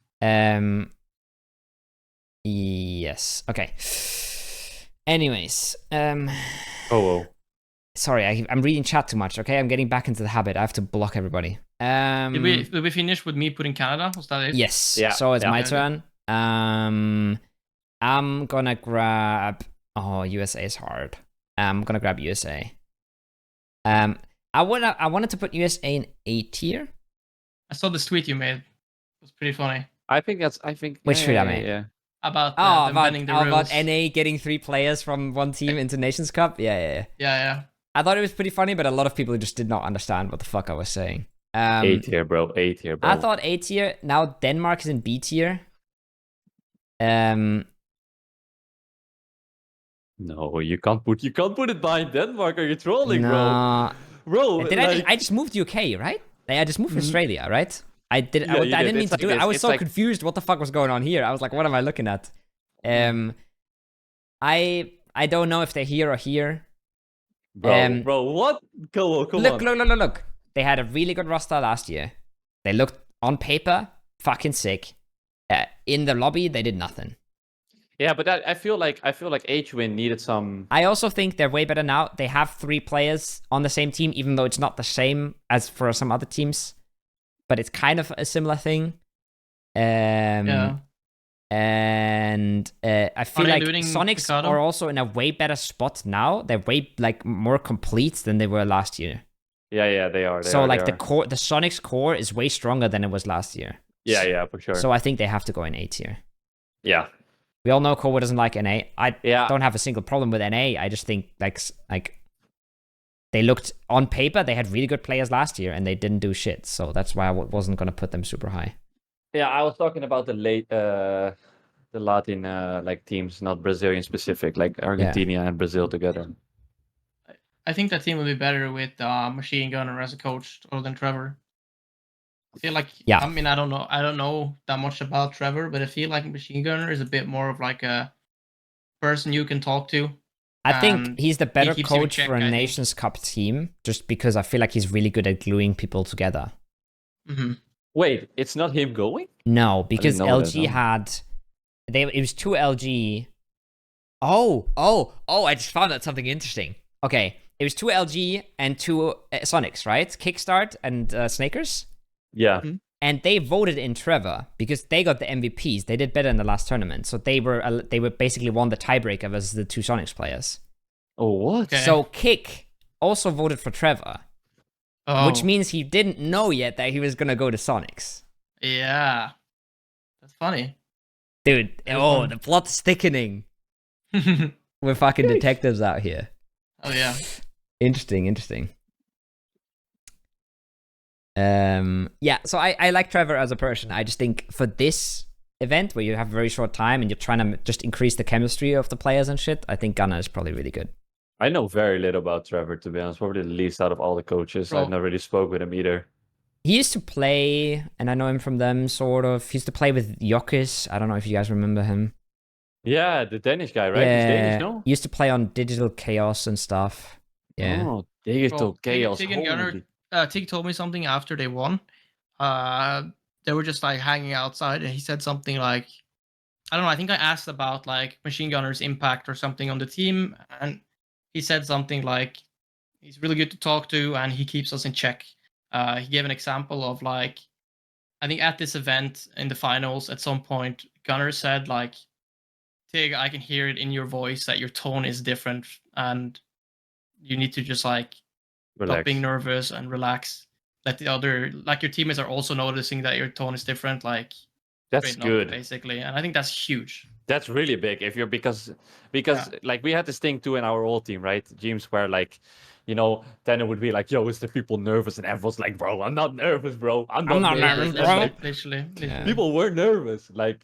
Yes. Okay. Anyways, sorry, I'm reading chat too much. Okay, I'm getting back into the habit. I have to block everybody. Did we finish with me putting Canada? Was that it? Yes. Yeah. So it's my turn. I'm gonna grab. Oh, USA is hard. I'm gonna grab USA. I wanted to put USA in A tier. I saw this tweet you made. It was pretty funny. Which tweet I made? Yeah. About bending the rules. About NA getting 3 players from one team into Nations Cup. Yeah. I thought it was pretty funny, but a lot of people just did not understand what the fuck I was saying. A tier, bro. A tier, bro. I thought A tier. Now Denmark is in B tier. No, you can't put it behind Denmark. Are you trolling, bro? I just moved UK, right? I just moved Australia, right? I didn't mean to do it. I was so confused what the fuck was going on here. I was like, what am I looking at? I don't know if they're here or here. Bro, what? Come on. Look. They had a really good roster last year. They looked on paper fucking sick. In the lobby, they did nothing. Yeah, but I feel like HWin needed some. I also think they're way better now. They have 3 players on the same team, even though it's not the same as for some other teams. But it's kind of a similar thing. And I feel like Sonics are also in a way better spot now. They're way like more complete than they were last year. Yeah, they are. The Sonics core is way stronger than it was last year. Yeah, for sure. So I think they have to go in A tier. Yeah. We all know Kowo doesn't like NA. I don't have a single problem with NA. I just think like they looked on paper, they had really good players last year and they didn't do shit. So that's why I wasn't going to put them super high. Yeah, I was talking about the Latin like teams, not Brazilian specific, like Argentina and Brazil together. I think that team will be better with Machine Gunner as a coach other than Trevor. I feel like I mean I don't know that much about Trevor, but I feel like Machine Gunner is a bit more of like a person you can talk to. I think he's the better coach for a Nations Cup team, just because I feel like he's really good at gluing people together. Mm-hmm. Wait, it's not him going? No, because LG had it was 2 LG. Oh! I just found out something interesting. Okay, it was 2 LG and 2 Sonics, right? Kickstart and Snakers. Yeah. Mm-hmm. And they voted in Trevor because they got the MVPs. They did better in the last tournament. So they were basically won the tiebreaker versus the 2 Sonics players. Oh, what? Okay. So Kick also voted for Trevor. Which means he didn't know yet that he was going to go to Sonics. Yeah. That's funny. Dude, the plot's thickening. We're fucking detectives out here. Oh, yeah. Interesting. So I like Trevor as a person. I just think for this event where you have a very short time and you're trying to just increase the chemistry of the players and shit, I think Gunnar is probably really good. I know very little about Trevor, to be honest. Probably the least out of all the coaches. I've never really spoke with him either. He used to play, and I know him from them, sort of. He used to play with Jokis. I don't know if you guys remember him. Yeah, the Danish guy, right? Yeah, he's Danish, no? He used to play on Digital Chaos and stuff. Yeah. Oh, Digital Chaos. Tig told me something after they won. They were just like hanging outside, and he said something like, I don't know, I think I asked about like Machine Gunner's impact or something on the team, and he said something like, he's really good to talk to, and he keeps us in check. He gave an example of like, I think at this event in the finals, at some point, Gunner said like, Tig, I can hear it in your voice that your tone is different, and you need to just like stop being nervous and relax. Let the other, like your teammates are also noticing that your tone is different. Like that's good, basically, and I think that's huge. That's really big if you're because like we had this thing too in our old team, right? James, where like, then it would be like, yo, is the people nervous? And everyone's like, bro, I'm not nervous, bro. I'm not nervous, bro. Like, literally. People were nervous, like.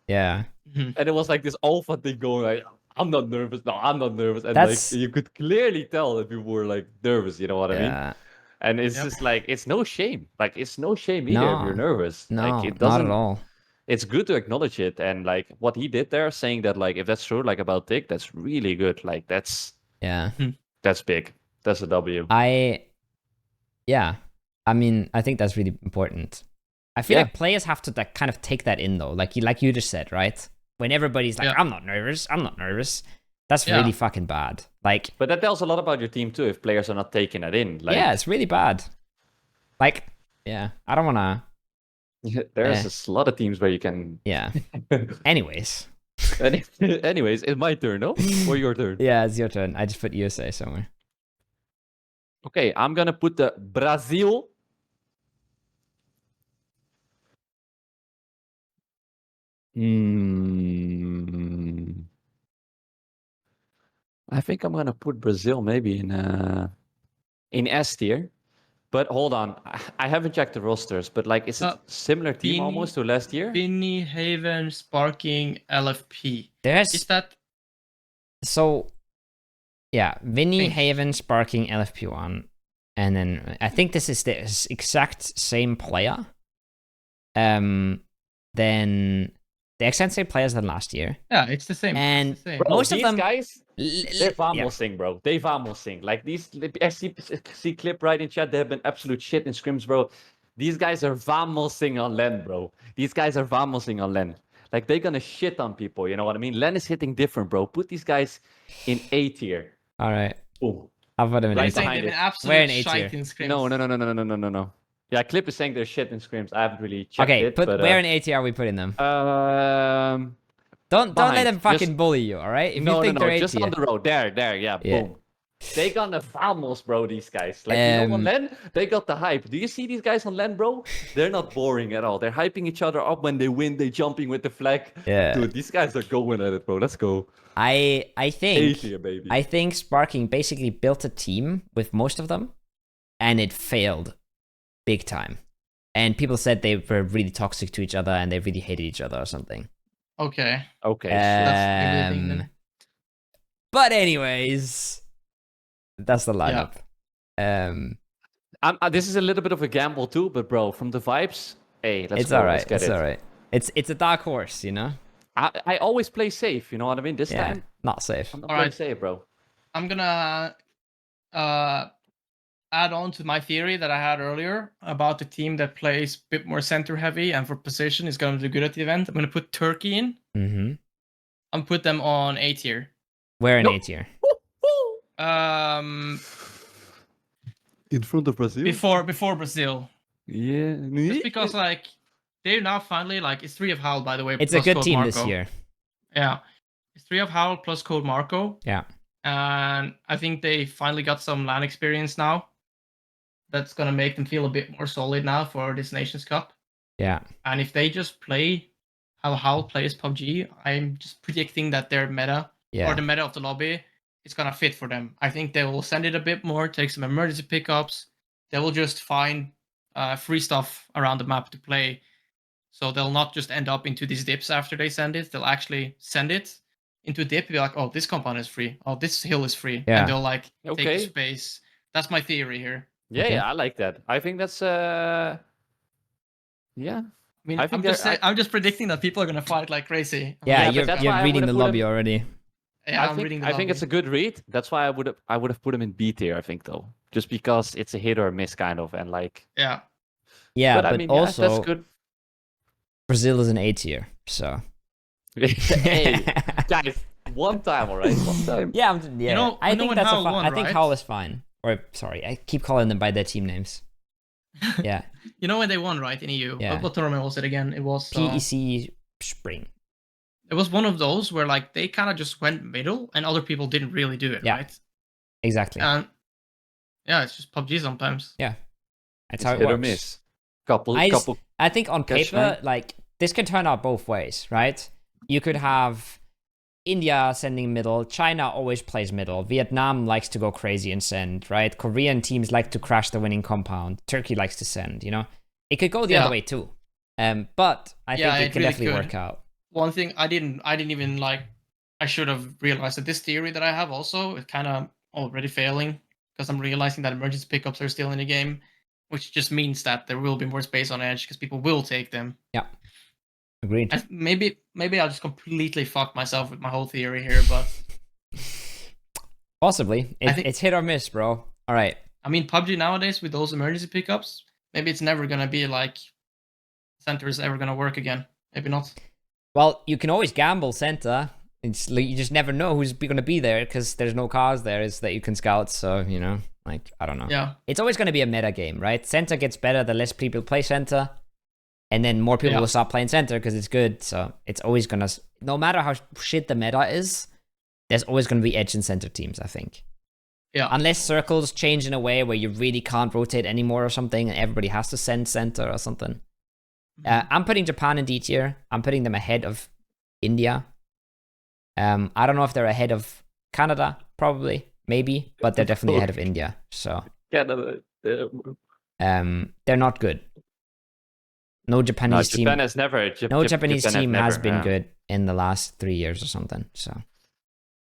Yeah. And it was like this alpha thing going like, I'm not nervous. No, I'm not nervous. And like you could clearly tell that people were like nervous, you know what I mean? And it's just like, it's no shame. Like, it's no shame either if you're nervous. No, like, it doesn't, not at all. It's good to acknowledge it. And like what he did there, saying that like, if that's true, like about Dick, that's really good. Like that's big. That's a W. I mean, I think that's really important. I feel like players have to like kind of take that in though. Like you just said, right? When everybody's like, I'm not nervous. That's really fucking bad. Like, but that tells a lot about your team too. If players are not taking it in, like, it's really bad. Like, I don't want to. There's a lot of teams where you can. Yeah. Anyways, it's my turn, no? Or your turn? Yeah, it's your turn. I just put USA somewhere. Okay, I'm gonna put the Brazil. I think I'm gonna put Brazil maybe in S tier. But hold on, I haven't checked the rosters, but like, is it similar team almost to last year? Vinny, Haven, Sparking, LFP. Is that so? Yeah, Vinny, Haven, Sparking, LFP1, and then I think this is the exact same player. Then the exact same players than last year. Yeah, it's the same. And bro, most of them guys, they vamos sing, bro. They vamos sing. Like these, I see clip right in chat. They have been absolute shit in scrims, bro. These guys are vamosing on LEN, bro. These guys are vamosing on LEN. Like they're gonna shit on people. You know what I mean? LEN is hitting different, bro. Put these guys in A tier. All right. Ooh. I'll put them in A tier. Where in A tier? No. Yeah, Clip is saying they're shit in scrims. I haven't really checked it. But where in A tier are we putting them? Don't let them fucking bully you, all right? If you think they're just on the road. There, yeah, boom. They got the vamos, bro, these guys. Like, on LEN, they got the hype. Do you see these guys on LEN, bro? They're not boring at all. They're hyping each other up when they win. They jumping with the flag. Yeah. Dude, these guys are going at it, bro. Let's go. I think A-tier, baby. I think Sparking basically built a team with most of them, and it failed big time. And people said they were really toxic to each other and they really hated each other or something. Okay. Sure. But anyways, that's the lineup. This is a little bit of a gamble too, but bro, from the vibes, hey, it's all right. It's all right. It's a dark horse, you know. I always play safe. You know what I mean? This time, not safe. I'm not playing safe, bro. I'm gonna add on to my theory that I had earlier about the team that plays a bit more center heavy and for position is going to do good at the event. I'm going to put Turkey in. Mm-hmm. I'm put them on A tier. Where in A tier? In front of Brazil. Before Brazil. Yeah. Just because like they're now finally like it's 3 of Howl, by the way. It's a good team this year. Yeah, it's 3 of Howl plus Code Marco. Yeah. And I think they finally got some LAN experience now. That's gonna make them feel a bit more solid now for this Nations Cup. Yeah. And if they just play how Howl plays PUBG, I'm just predicting that their meta or the meta of the lobby is gonna fit for them. I think they will send it a bit more, take some emergency pickups. They will just find free stuff around the map to play. So they'll not just end up into these dips after they send it. They'll actually send it into a dip, be like, oh, this compound is free. Oh, this hill is free. Yeah. And they'll like take the space. That's my theory here. Yeah, I like that. I think that's yeah. I mean, I'm just predicting that people are gonna fight like crazy. Yeah, you're reading the lobby already. Yeah, I'm reading the lobby. I think it's a good read. That's why I would have put him in B tier, I think, though. Just because it's a hit or miss kind of, and like Yeah, but I mean, also that's good. Brazil is an A tier, so hey, guys, one time, all right, one time. Yeah, I think that's fine. I think Howl is fine. Or sorry, I keep calling them by their team names. Yeah. You know when they won, right, in EU? Yeah. What tournament was it again? It was PEC Spring. It was one of those where like they kind of just went middle and other people didn't really do it, right? Exactly. Yeah, it's just PUBG sometimes. Yeah, that's It's how it hit works. or miss. Couple. I think on paper, like this could turn out both ways, right? You could have India sending middle, China always plays middle, Vietnam likes to go crazy and send, right? Korean teams like to crash the winning compound, Turkey likes to send, you know? It could go the other way too. But I think it can really definitely work out. One thing I didn't even like, I should have realized that this theory that I have also is kind of already failing, because I'm realizing that emergency pickups are still in the game, which just means that there will be more space on edge because people will take them. Yeah. Agreed. Maybe I'll just completely fuck myself with my whole theory here, but possibly. It's hit or miss, bro. All right. I mean, PUBG nowadays with those emergency pickups, maybe it's never gonna be like center is ever gonna work again. Maybe not. Well, you can always gamble center. It's like you just never know who's gonna be there because there's no cars there. Is that you can scout. So you know, like I don't know. Yeah. It's always gonna be a meta game, right? Center gets better the less people play center. And then more people will start playing center because it's good. So it's always going to, no matter how shit the meta is, there's always going to be edge and center teams, I think. Yeah. Unless circles change in a way where you really can't rotate anymore or something and everybody has to send center or something. I'm putting Japan in D tier. I'm putting them ahead of India. I don't know if they're ahead of Canada, probably, maybe, but they're definitely ahead of India. So Canada. They're not good. No Japanese team. Japan has never. No Japanese team has been good in the last 3 years or something. So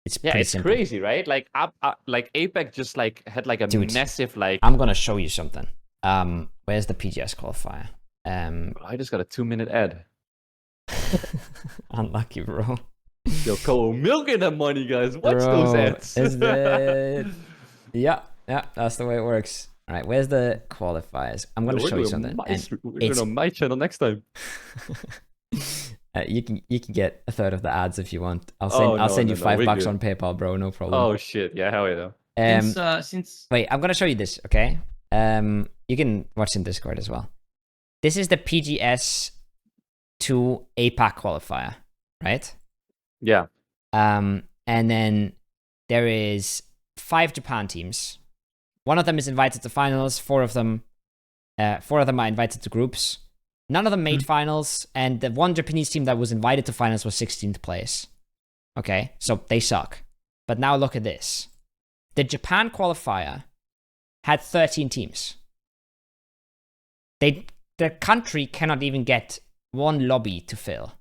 it's pretty simple. Crazy, right? Like APAC just like had like a massive like. I'm gonna show you something. Where's the PGS qualifier? I just got a 2-minute ad. Unlucky, bro. Yo, Kowo milking that money, guys. Watch those ads. Is it? Yeah, that's the way it works. All right, where's the qualifiers? I'm going to show you something. We're doing on my channel next time. You can get a third of the ads if you want. I'll send you $5 on PayPal, bro. No problem. Oh shit! Yeah, hell yeah. Wait, I'm going to show you this. Okay. You can watch in Discord as well. This is the PGS 2 APAC qualifier, right? Yeah. And then there is 5 Japan teams. One of them is invited to finals. 4 of them are invited to groups. None of them made finals, and the one Japanese team that was invited to finals was 16th place. Okay, so they suck. But now look at this. The Japan qualifier had 13 teams. The country cannot even get one lobby to fill.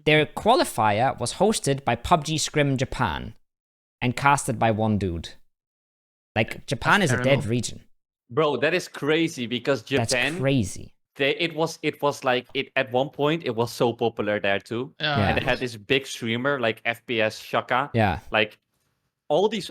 Their qualifier was hosted by PUBG Scrim Japan and casted by one dude. Like, Japan is a dead region. Bro, that is crazy because Japan... That's crazy. It was like, at one point, it was so popular there too. Yeah. And it had this big streamer, like FPS Shaka. Yeah. Like, all these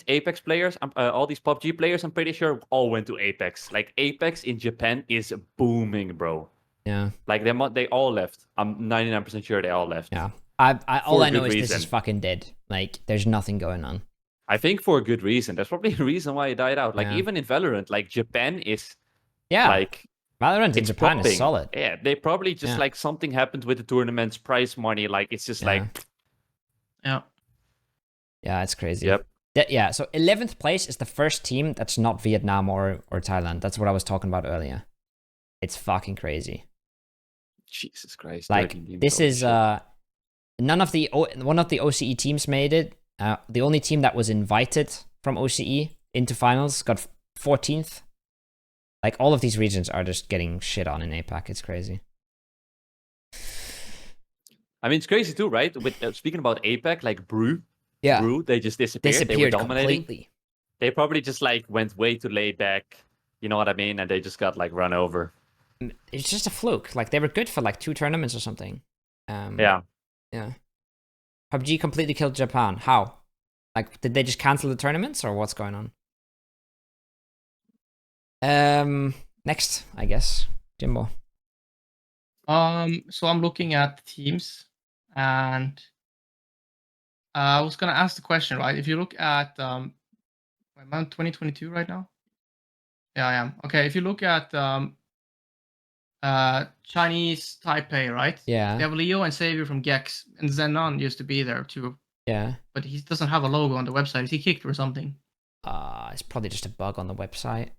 Apex players, all these PUBG players, I'm pretty sure all went to Apex. Like, Apex in Japan is booming, bro. Yeah. Like, they all left. I'm 99% sure they all left. Yeah. All I know is this is fucking dead. Like, there's nothing going on. I think for a good reason. That's probably a reason why it died out. Like, even in Valorant, like, Japan is... Yeah. Like... Valorant in Japan is solid. Yeah, they probably just, like, something happened with the tournament's prize money. Like, it's just like... Yeah. Yeah, it's crazy. Yep. Yeah, so 11th place is the first team that's not Vietnam or Thailand. That's what I was talking about earlier. It's fucking crazy. Jesus Christ. Like, this is... one of the OCE teams made it. The only team that was invited from OCE into finals got 14th. Like, all of these regions are just getting shit on in APAC. It's crazy. I mean, it's crazy too, right? With speaking about APAC, like Brew, they just disappeared. They were dominating. Completely. They probably just like went way too laid back. You know what I mean? And they just got like run over. It's just a fluke. Like, they were good for like 2 tournaments or something. Yeah. PUBG completely killed Japan. How? Like, did they just cancel the tournaments or what's going on? Next, I guess. Jimbo. So I'm looking at the teams, and I was gonna ask the question, right? If you look at am I on 2022 right now? Yeah, I am. Okay, if you look at Chinese Taipei, right? Yeah. They have Leo and Xavier from Gex, and Zenon used to be there too. Yeah. But he doesn't have a logo on the website. Is he kicked or something? It's probably just a bug on the website.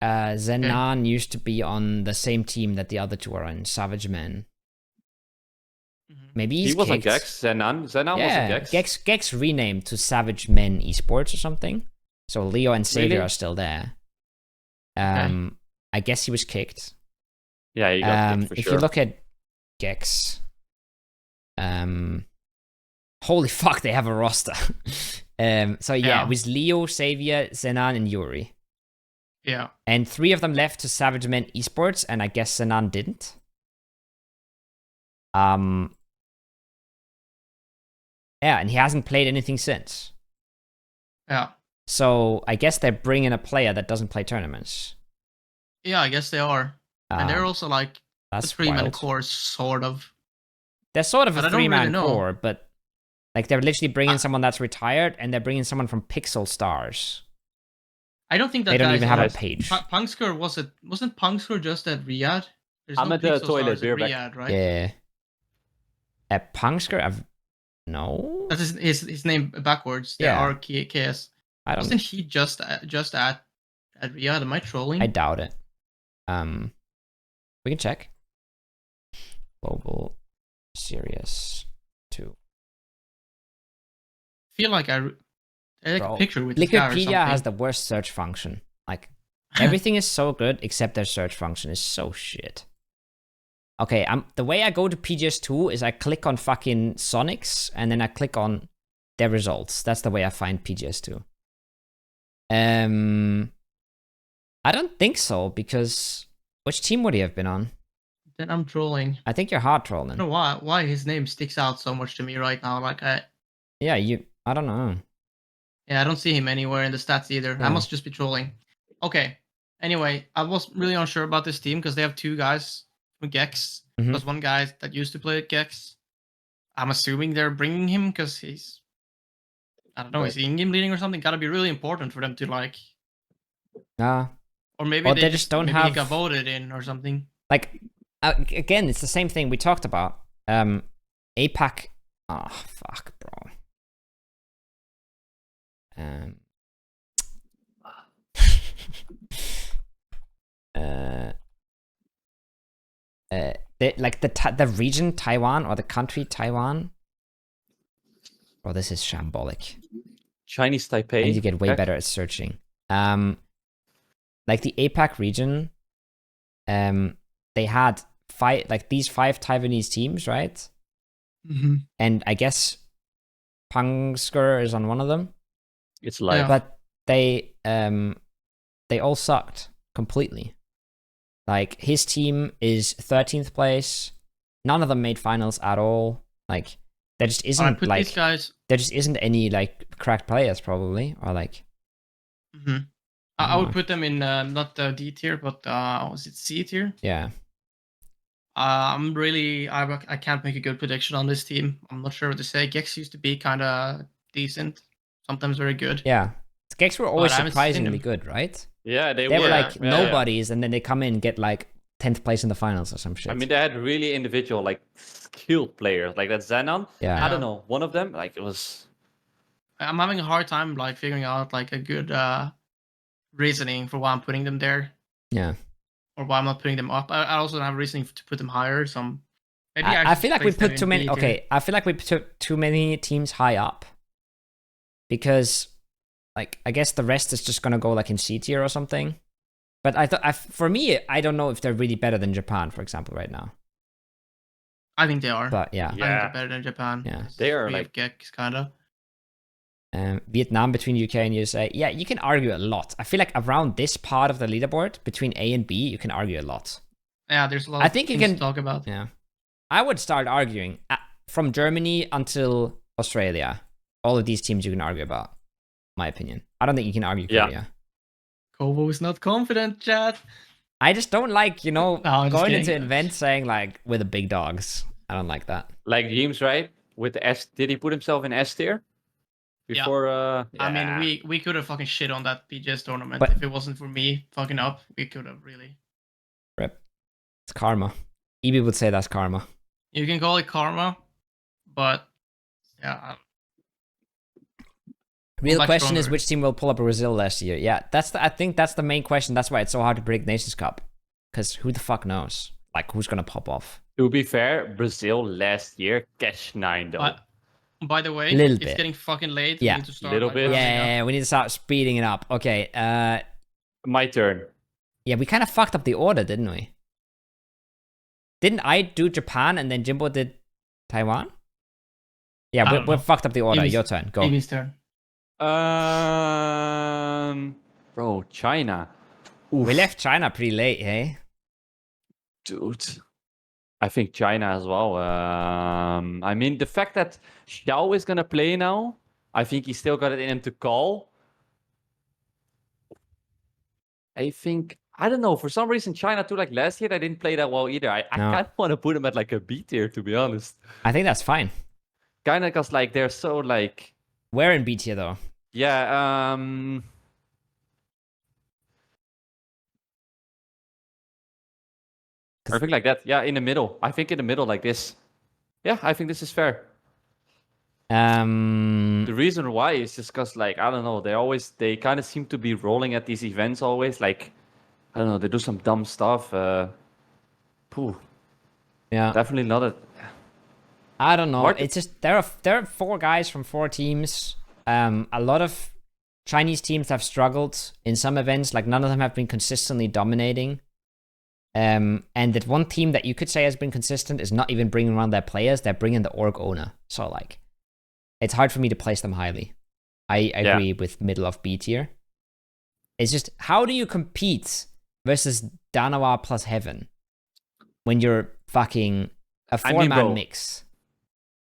Zenan used to be on the same team that the other two are on, Savage Men. Maybe he was on Gex. Zenan was on Gex. Gex renamed to Savage Men Esports or something. So Leo and Xavier are still there. I guess he was kicked. Yeah, he got kicked for if sure. you look at Gex, holy fuck, they have a roster. So yeah, it was Leo, Xavier, Zenan, and Yuri. Yeah. And 3 of them left to Savage Men Esports, and I guess Zenan didn't. Yeah, and he hasn't played anything since. Yeah. So I guess they're bringing a player that doesn't play tournaments. Yeah, I guess they are. And they're also like a 3-man core, sort of. They're sort of a 3-man core, but like they're literally bringing someone that's retired, and they're bringing someone from Pixel Stars. I don't think that they don't even have a page. Punksker wasn't Punksker just at Riyadh? I'm at the toilet, beer back. Riyadh, right? Yeah. At Punksker, no. That's his name backwards. Yeah. RKS. I don't. Wasn't he just at Riyadh? Am I trolling? I doubt it. We can check. Global Series 2. I feel like I like a picture with this guy or something. Wikipedia has the worst search function. Like everything is so good except their search function is so shit. Okay, the way I go to PGS2 is I click on fucking Sonics and then I click on their results. That's the way I find PGS2. I don't think so, because which team would he have been on? Then I'm trolling. I think you're hard trolling. I don't know why his name sticks out so much to me right now. Like I don't know. Yeah, I don't see him anywhere in the stats either. I must just be trolling. Okay. Anyway, I was really unsure about this team because they have 2 guys from Gex. There's one guy that used to play at Gex. I'm assuming they're bringing him because he's, I don't know, he's in-game leading or something. Gotta be really important for them to like. Or maybe they just don't have. He got voted in or something. Like, again, it's the same thing we talked about. APAC. Oh fuck, bro. Like the region Taiwan or the country Taiwan. Oh, this is shambolic. Chinese Taipei. I need to get way better at searching. Like the APAC region, they had these 5 Taiwanese teams, right? And I guess Pangsker is on one of them. It's live. But they all sucked completely. Like his team is 13th place. None of them made finals at all. Like there just isn't there just isn't any like cracked players probably, or like. I would put them in not the D tier, but was it C tier? Yeah. I can't make a good prediction on this team. I'm not sure what to say. Gex used to be kind of decent, sometimes very good. Yeah. Gex were always surprisingly good, right? Yeah, they were like nobodies, and then they come in and get like 10th place in the finals or some shit. I mean, they had really individual, like skilled players, like that Zenon. Yeah. I don't know, one of them, like it was. I'm having a hard time like figuring out like a good reasoning for why I'm putting them there. Yeah. Or why I'm not putting them up. I also don't have a reasoning to put them higher. So maybe I feel like we put too many. Okay, I feel like we put too many teams high up, because, like, I guess the rest is just gonna go like in C tier or something. But I thought, for me, I don't know if they're really better than Japan, for example, right now. I think they are. But yeah, I think they're better than Japan. Yeah, they are like Gex kind of. Vietnam between UK and USA. Yeah, you can argue a lot. I feel like around this part of the leaderboard between A and B, you can argue a lot. Yeah, there's a lot. I think you can talk about. Yeah, I would start arguing from Germany until Australia. All of these teams you can argue about. My opinion. I don't think you can argue Korea. Kowo is not confident, chat. I just don't like, going into an event saying like we're the big dogs. I don't like that. Like James, right? With the S, did he put himself in S tier? Before, I mean, we could have fucking shit on that PGS tournament. But if it wasn't for me fucking up, we could have really. Rip. It's karma. EB would say that's karma. You can call it karma, but yeah. Real question is which team will pull up Brazil last year? Yeah, I think that's the main question. That's why it's so hard to predict Nations Cup. Because who the fuck knows? Like, who's gonna pop off? To be fair, Brazil last year cashed 9 though. By the way, it's getting fucking late. Yeah. We need to start. Little bit. Yeah, we need to start speeding it up. Okay. My turn. Yeah, we kind of fucked up the order, didn't we? Didn't I do Japan and then Jimbo did Taiwan? Yeah, we fucked up the order. Your turn. Go. Amy's turn. Bro, China. Oof. We left China pretty late, hey? Dude. I think China as well. I mean, the fact that Xiao is gonna play now, I think he still got it in him to call. I don't know, for some reason China too, like last year they didn't play that well either. I kind of want to put them at like a B tier, to be honest. I think that's fine. Kind of because like they're so like... Where in B tier though? Yeah, I think like that. Yeah, in the middle. I think in the middle like this. Yeah, I think this is fair. The reason why is just because, like, I don't know, they kind of seem to be rolling at these events always. Like, I don't know, they do some dumb stuff. Yeah. Definitely not a... I don't know. It's just, there are 4 guys from 4 teams. A lot of Chinese teams have struggled in some events. Like, none of them have been consistently dominating. And that one team that you could say has been consistent is not even bringing around their players. They're bringing the org owner. So, like, it's hard for me to place them highly. I agree with middle of B tier. It's just, how do you compete versus Danawa plus Heaven when you're fucking a 4-man mix?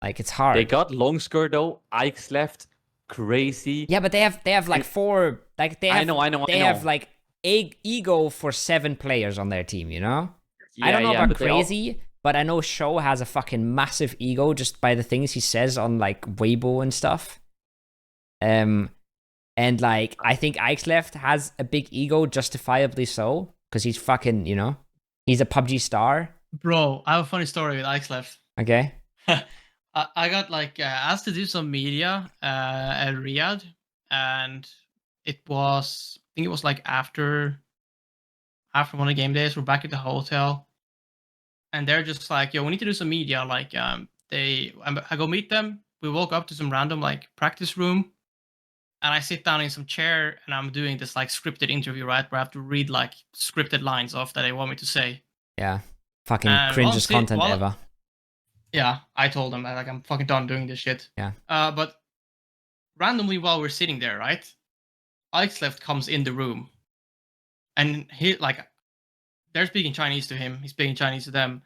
Like, it's hard. They got Longsker though. Ike's left. Crazy. Yeah, but they have like 4. Like they have. I know. They have like ego for 7 players on their team. You know. Yeah, I don't know about Crazy, but I know Show has a fucking massive ego just by the things he says on like Weibo and stuff. And like I think Ike's left has a big ego, justifiably so, because he's fucking, you know, he's a PUBG star. Bro, I have a funny story with Ike's left. Okay. I got like asked to do some media at Riyadh, and I think it was like after one of the game days. We're back at the hotel, and they're just like, "Yo, we need to do some media." Like, I go meet them. We woke up to some random like practice room, and I sit down in some chair, and I'm doing this like scripted interview, right, where I have to read like scripted lines off that they want me to say. Yeah, fucking cringiest content ever. Yeah, I told them like I'm fucking done doing this shit. Yeah. But randomly while we're sitting there, right, Ike's left comes in the room, and he like they're speaking Chinese to him. He's speaking Chinese to them,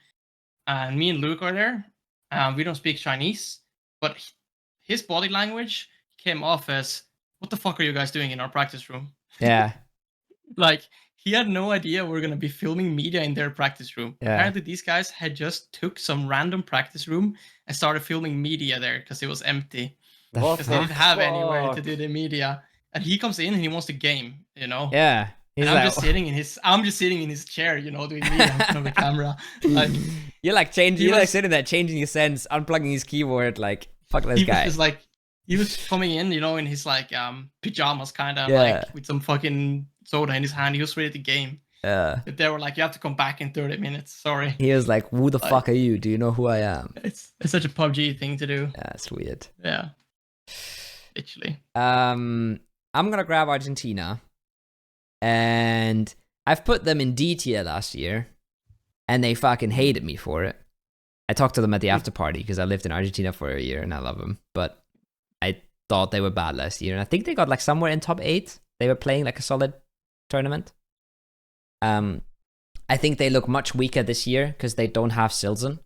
and me and Luke are there. We don't speak Chinese, but his body language came off as, "What the fuck are you guys doing in our practice room?" Yeah. Like, he had no idea we're going to be filming media in their practice room. Yeah. Apparently, these guys had just took some random practice room and started filming media there because it was empty. Because they didn't have anywhere to do the media. And he comes in and he wants to game, you know? Yeah. And I'm just sitting in his chair, you know, doing media in front of the camera. Like, you're like sitting there changing your sense, unplugging his keyboard, like, fuck this guy. Was just like, he was coming in, you know, in his like pajamas, kind of like with some fucking soda in his hand. He was ready to game. Yeah. But they were like, "You have to come back in 30 minutes. Sorry." He was like, "Who the fuck are you? Do you know who I am?" It's such a PUBG thing to do. Yeah, it's weird. Yeah. Literally. I'm gonna grab Argentina, and I've put them in D tier last year, and they fucking hated me for it. I talked to them at the after party because I lived in Argentina for a year and I love them, but I thought they were bad last year, and I think they got like somewhere in top 8. They were playing like a solid tournament. I think they look much weaker this year because they don't have Silzen.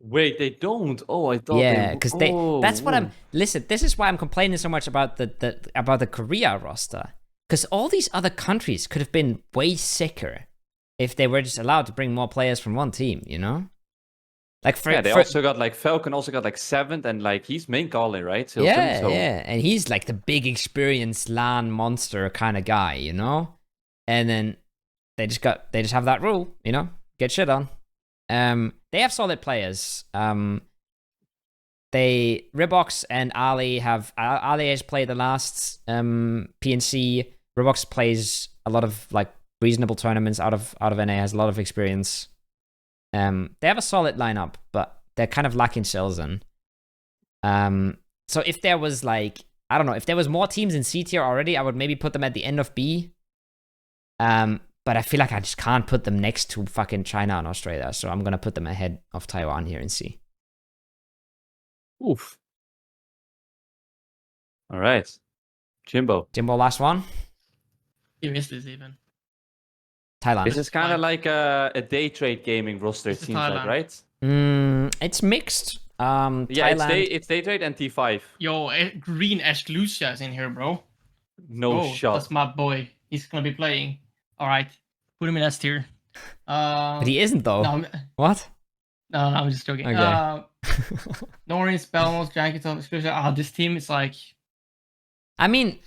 Wait, they don't? Oh, I thought. Yeah, because that's what I'm. Listen, this is why I'm complaining so much about the Korea roster, because all these other countries could have been way sicker if they were just allowed to bring more players from one team. You know. Like they also got like Falcon also got like 7th, and like he's main calling, right? Silton, yeah, and he's like the big experienced LAN monster kind of guy, you know. And then they just have that rule, you know, get shit on. They have solid players. Ribox and Ali has played the last PNC. Ribox plays a lot of like reasonable tournaments out of NA, has a lot of experience. They have a solid lineup, but they're kind of lacking Silzen. So if there was like, I don't know, if there was more teams in C tier already, I would maybe put them at the end of B. But I feel like I just can't put them next to fucking China and Australia, so I'm gonna put them ahead of Taiwan here in C. Oof. All right. Jimbo, last one. You missed this even. Thailand. This is kind of like a day trade gaming roster, it seems like, right? It's mixed. Yeah, Thailand. it's day trade and T5. Yo, Green Ashlucia is in here, bro. No shot. That's my boy. He's gonna be playing. All right, put him in S tier. But he isn't though. No, what? No, I'm just joking. Okay. Norris, Belmont, Jankitov, Exclusion. This team is like. I mean,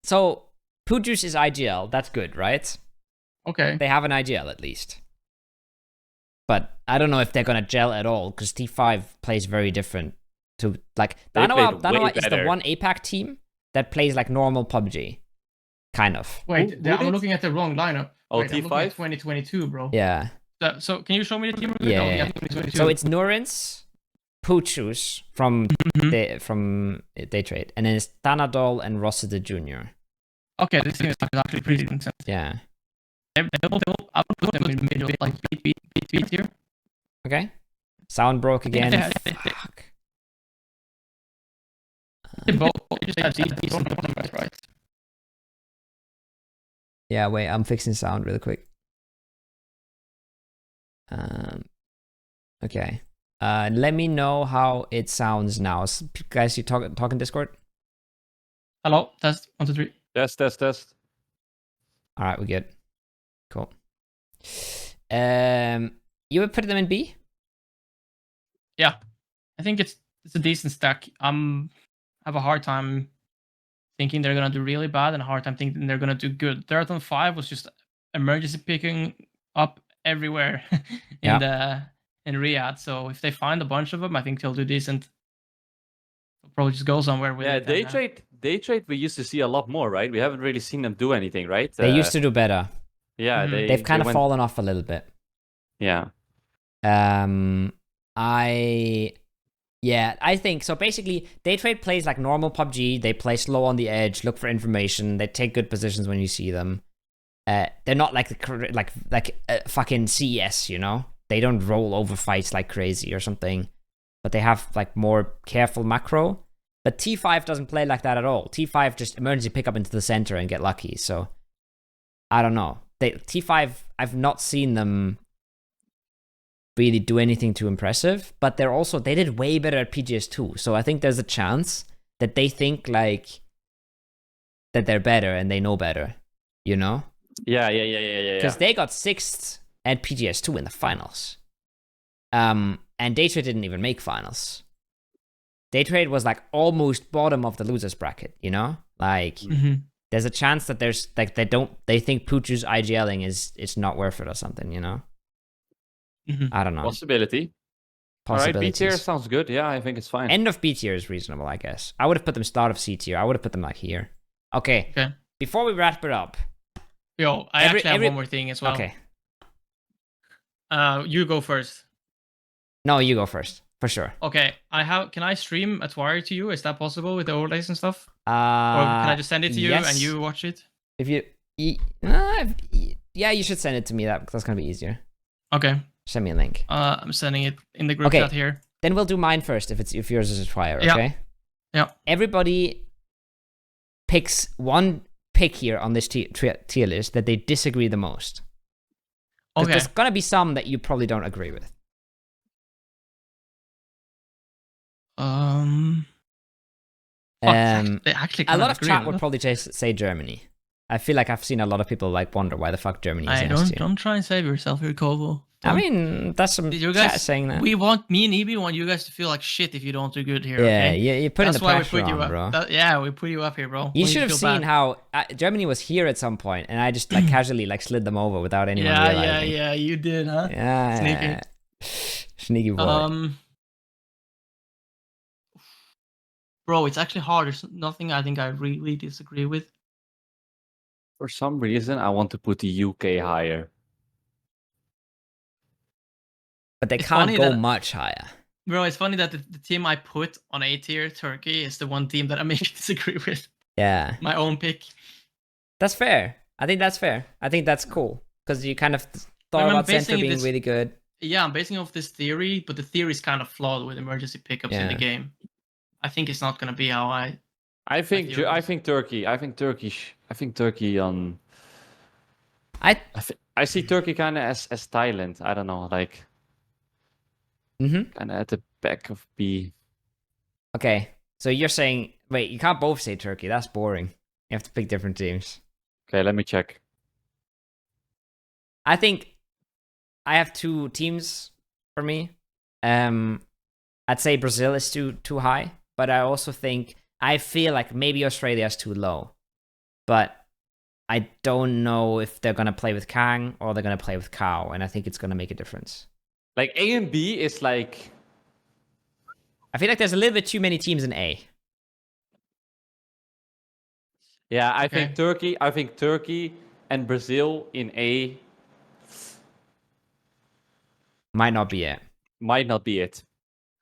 so Pujus is IGL. That's good, right? Okay. They have an IGL at least. But I don't know if they're gonna gel at all because T5 plays very different to like Danawa is the one APAC team that plays like normal PUBG, kind of. Wait, I'm looking at the wrong lineup. Oh, Wait, T5 2022, bro. Yeah. So can you show me the team? Yeah. So it's Nurins, Puchus from Daytrade, and then it's Tanadol and Rossiter Jr. Okay, this team is actually pretty decent. Yeah. I would put them in the middle, like beat here. Okay. Sound broke again. Fuck. They both just have these right? Yeah, wait, I'm fixing sound really quick. Okay. Let me know how it sounds now. Guys, you talk in Discord? Hello, test 1, 2, 3. Test. All right, we're good. Cool. You would put them in B? Yeah, I think it's a decent stack. I have a hard time thinking they're gonna do really bad and a hard time thinking they're gonna do good. Third 5 was just emergency picking up everywhere in Riyadh. So if they find a bunch of them, I think they'll do decent. They'll probably just go somewhere with it. Day trade we used to see a lot more, right? We haven't really seen them do anything, right? They used to do better. Yeah, they've kind of fallen off a little bit. Yeah. I think so. Basically, Daytrade plays like normal PUBG. They play slow on the edge, look for information. They take good positions when you see them. They're not like fucking CES, you know. They don't roll over fights like crazy or something, but they have like more careful macro. But T5 doesn't play like that at all. T5 just emergency pick up into the center and get lucky. So I don't know. T5, I've not seen them really do anything too impressive, but they did way better at PGS2. So I think there's a chance that they think like that they're better and they know better, you know? Yeah. Because they got 6th at PGS2 in the finals. And Daytrade didn't even make finals. Daytrade was like almost bottom of the losers bracket, you know? Like there's a chance that there's like they think Puchu's IGLing is not worth it or something, you know? I don't know. Possibility. All right, B tier sounds good. Yeah, I think it's fine. End of B tier is reasonable, I guess. I would have put them start of C tier. I would have put them like here. Okay. Before we wrap it up. Yo, I actually have one more thing as well. Okay. You go first. No, you go first. For sure. Okay. Can I stream a TWIS to you? Is that possible with the overlays and stuff? Or can I just send it to you and you watch it? If you... yeah, you should send it to me. That's going to be easier. Okay. Send me a link. I'm sending it in the group chat here. Then we'll do mine first if yours is a TWIS, okay? Yeah. Everybody picks one pick here on this tier list that they disagree the most. Okay. There's gonna be some that you probably don't agree with. Actually a lot of chat would probably just say Germany. I feel like I've seen a lot of people like wonder why the fuck Germany is don't try and save yourself here, Kovo. I mean, that's some chat saying that. Me and EB want you guys to feel like shit if you don't do good here. Yeah, okay? you put in the pressure on, bro. We put you up here, bro. You should have seen how Germany was here at some point, and I just like casually like slid them over without anyone realizing. Yeah, you did, huh? Yeah, sneaky, sneaky boy. Bro, it's actually hard. There's nothing I think I really disagree with. For some reason, I want to put the UK higher. But they can't go much higher. Bro, it's funny that the team I put on A tier, Turkey, is the one team that I maybe disagree with. Yeah. My own pick. That's fair. I think that's fair. I think that's cool. Because you kind of thought about center being really good. Yeah, I'm basing off this theory, but the theory is kind of flawed with emergency pickups in the game. I think it's not going to be how I think Turkey on. I see Turkey kind of as Thailand. I don't know, like. Kind of at the back of B. Okay, so you're saying, wait, you can't both say Turkey. That's boring. You have to pick different teams. Okay, let me check. I think I have two teams for me. I'd say Brazil is too high, but I also think I feel like maybe Australia is too low. But I don't know if they're gonna play with Kang or they're gonna play with Cow, and I think it's gonna make a difference. Like A and B is like. I feel like there's a little bit too many teams in A. Yeah, I think Turkey and Brazil in A might not be it. Might not be it.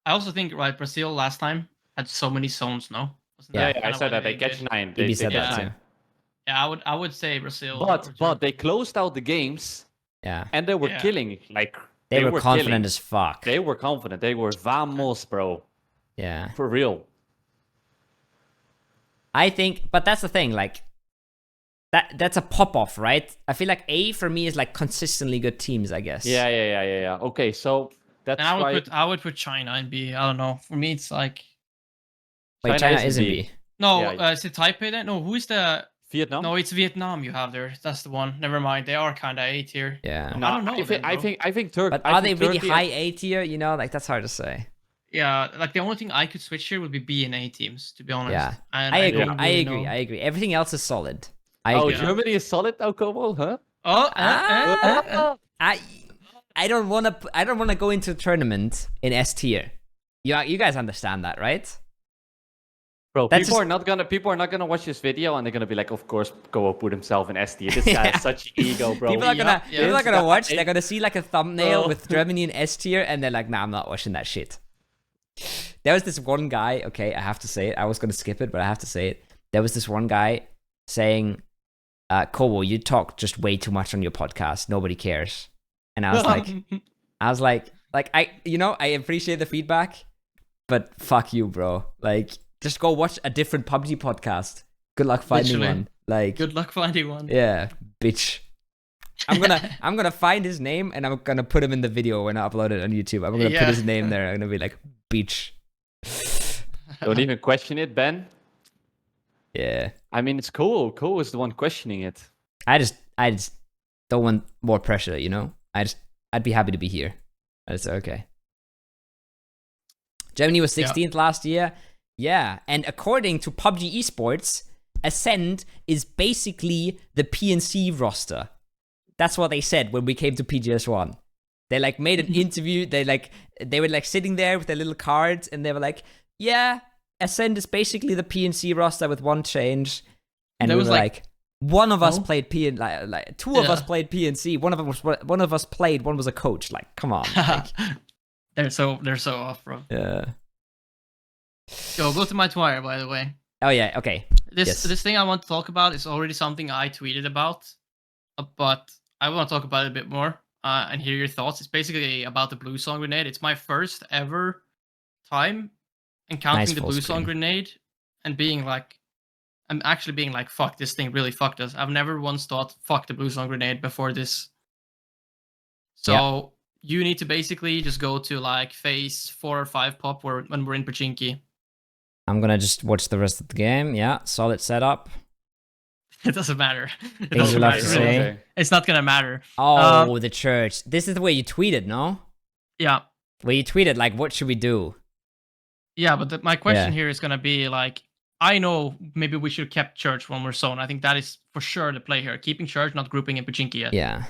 I also think Brazil last time had so many zones, no? Yeah, I said that they catch 9. They said that too. Yeah, I would say Brazil. But they closed out the games. Yeah. And they were killing like. They were confident as fuck. They were confident. They were vamos, bro. Yeah. For real. I think, but that's the thing, like, that's a pop-off, right? I feel like A for me is like consistently good teams, I guess. Yeah. Okay, so that's I would put China in B. I don't know. For me, it's like. Wait, China is in B. No, is it Taipei then? No, who is the... Vietnam? No, it's Vietnam you have there. That's the one. Never mind. They are kind of A tier. Yeah. No, I don't know. I think Turkey. But are they really high A tier? You know, like that's hard to say. Yeah, like the only thing I could switch here would be B and A teams, to be honest. Yeah, and I agree. Everything else is solid. Germany is solid now, Kobo, huh? I don't wanna go into a tournament in S tier. You guys understand that, right? Bro, people are not gonna watch this video and they're gonna be like, of course, Kobo put himself in S tier. This guy has such ego, bro. People are gonna watch. They're gonna see like a thumbnail with Germany in S tier, and they're like, nah, I'm not watching that shit. There was this one guy, okay, I have to say it. I was going to skip it, but I have to say it. There was this one guy saying, Kobo, you talk just way too much on your podcast. Nobody cares. And I was like, I appreciate the feedback, but fuck you, bro. Like, just go watch a different PUBG podcast. Good luck finding one. Like, good luck finding one. Yeah, bitch. I'm gonna find his name and I'm gonna put him in the video when I upload it on YouTube. I'm gonna put his name there. I'm gonna be like, beach. Don't even question it, Ben. Yeah. I mean, it's cool. Cool is the one questioning it. I just don't want more pressure, you know? I'd be happy to be here. That's okay. Germany was 16th last year. Yeah. And according to PUBG Esports, Ascend is basically the PNC roster. That's what they said when we came to PGS1. They like made an interview. They were like sitting there with their little cards, and they were like, "Yeah, Ascend is basically the PNC roster with one change." And it was like, one of us played two of us played PNC. One of us played. One was a coach. Like, come on. Like, they're so off, bro. Yeah. Yo, go to my Twitter, by the way. Oh yeah. Okay. This thing I want to talk about is already something I tweeted about, but I want to talk about it a bit more and hear your thoughts. It's basically about the blue song grenade. It's my first ever time encountering the blue song grenade and being like, I'm actually being like, fuck, this thing really fucked us. I've never once thought, fuck the blue song grenade before this. So you need to basically just go to like phase 4 or 5 pop when we're in Pachinki. I'm gonna just watch the rest of the game. Yeah, solid setup. It doesn't matter. It's not gonna matter. Oh, the church. This is the way you tweeted, no? Yeah. Where you tweeted, like, what should we do? Yeah, but my question here is gonna be like, I know maybe we should have kept church when we're zone. I think that is for sure the play here. Keeping church, not grouping in Pachinki yet. Yeah.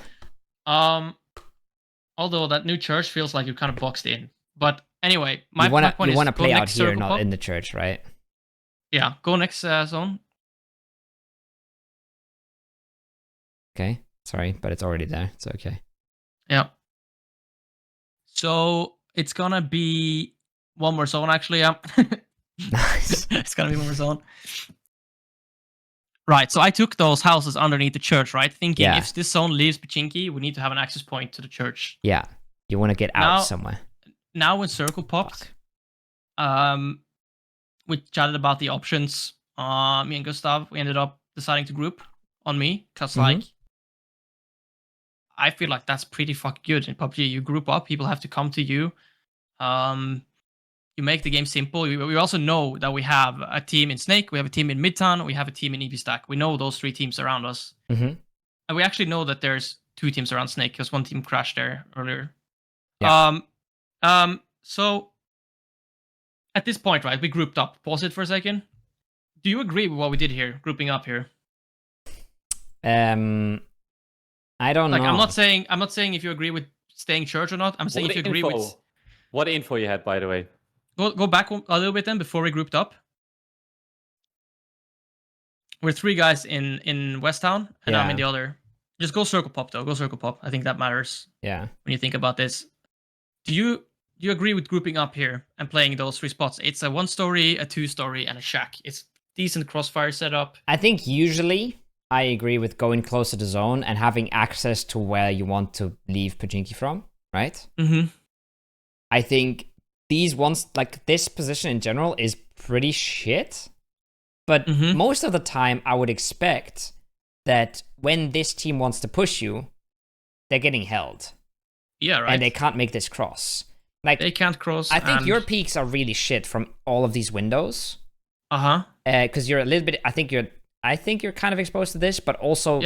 Although that new church feels like you're kind of boxed in. But anyway, my point is, you want to play out here, not in the church, right? Yeah, go next zone. Okay, sorry, but it's already there. It's okay. Yeah. So it's gonna be one more zone, actually. Yeah. Nice. It's gonna be one more zone. Right. So I took those houses underneath the church, right? Thinking if this zone leaves Pachinki, we need to have an access point to the church. Yeah. You want to get out somewhere. Now when Circle popped, we chatted about the options. Me and Gustav, we ended up deciding to group on me because like I feel like that's pretty fucking good in PUBG. You group up, people have to come to you. You make the game simple. We also know that we have a team in Snake, we have a team in Midtown, we have a team in EB Stack. We know those 3 teams around us. And we actually know that there's 2 teams around Snake because 1 team crashed there earlier. Yeah. So at this point, right, we grouped up. Pause it for a second. Do you agree with what we did here, grouping up here? I don't know. I'm not saying if you agree with staying church or not. I'm saying if you agree with what info you had, by the way. Go back a little bit then before we grouped up. We're 3 guys in West Town, and I'm in the other. Just go circle pop though. Go circle pop. I think that matters. Yeah. When you think about this, do you agree with grouping up here and playing those 3 spots? It's a 1-story, a 2-story, and a shack. It's decent crossfire setup. I think usually I agree with going closer to zone and having access to where you want to leave Pachinki from, right? I think these ones, like this position in general, is pretty shit. But most of the time, I would expect that when this team wants to push you, they're getting held. Yeah, right. And they can't make this cross. Like they can't cross. I think your peaks are really shit from all of these windows. Because you're a little bit. I think you're kind of exposed to this, but also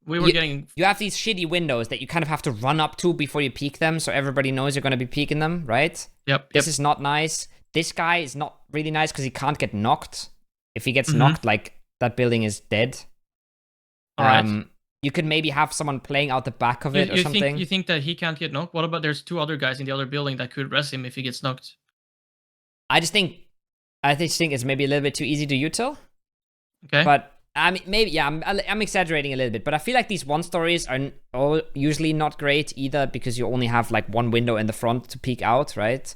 we were getting. You have these shitty windows that you kind of have to run up to before you peek them, so everybody knows you're going to be peeking them, right? Yep. This is not nice. This guy is not really nice because he can't get knocked. If he gets knocked, like that building is dead. All right. You could maybe have someone playing out the back of it or something. You think that he can't get knocked? What about there's 2 other guys in the other building that could rest him if he gets knocked? I just think it's maybe a little bit too easy to util. Okay. But I mean, maybe I'm exaggerating a little bit, but I feel like these 1-stories are usually not great either because you only have like 1 window in the front to peek out, right?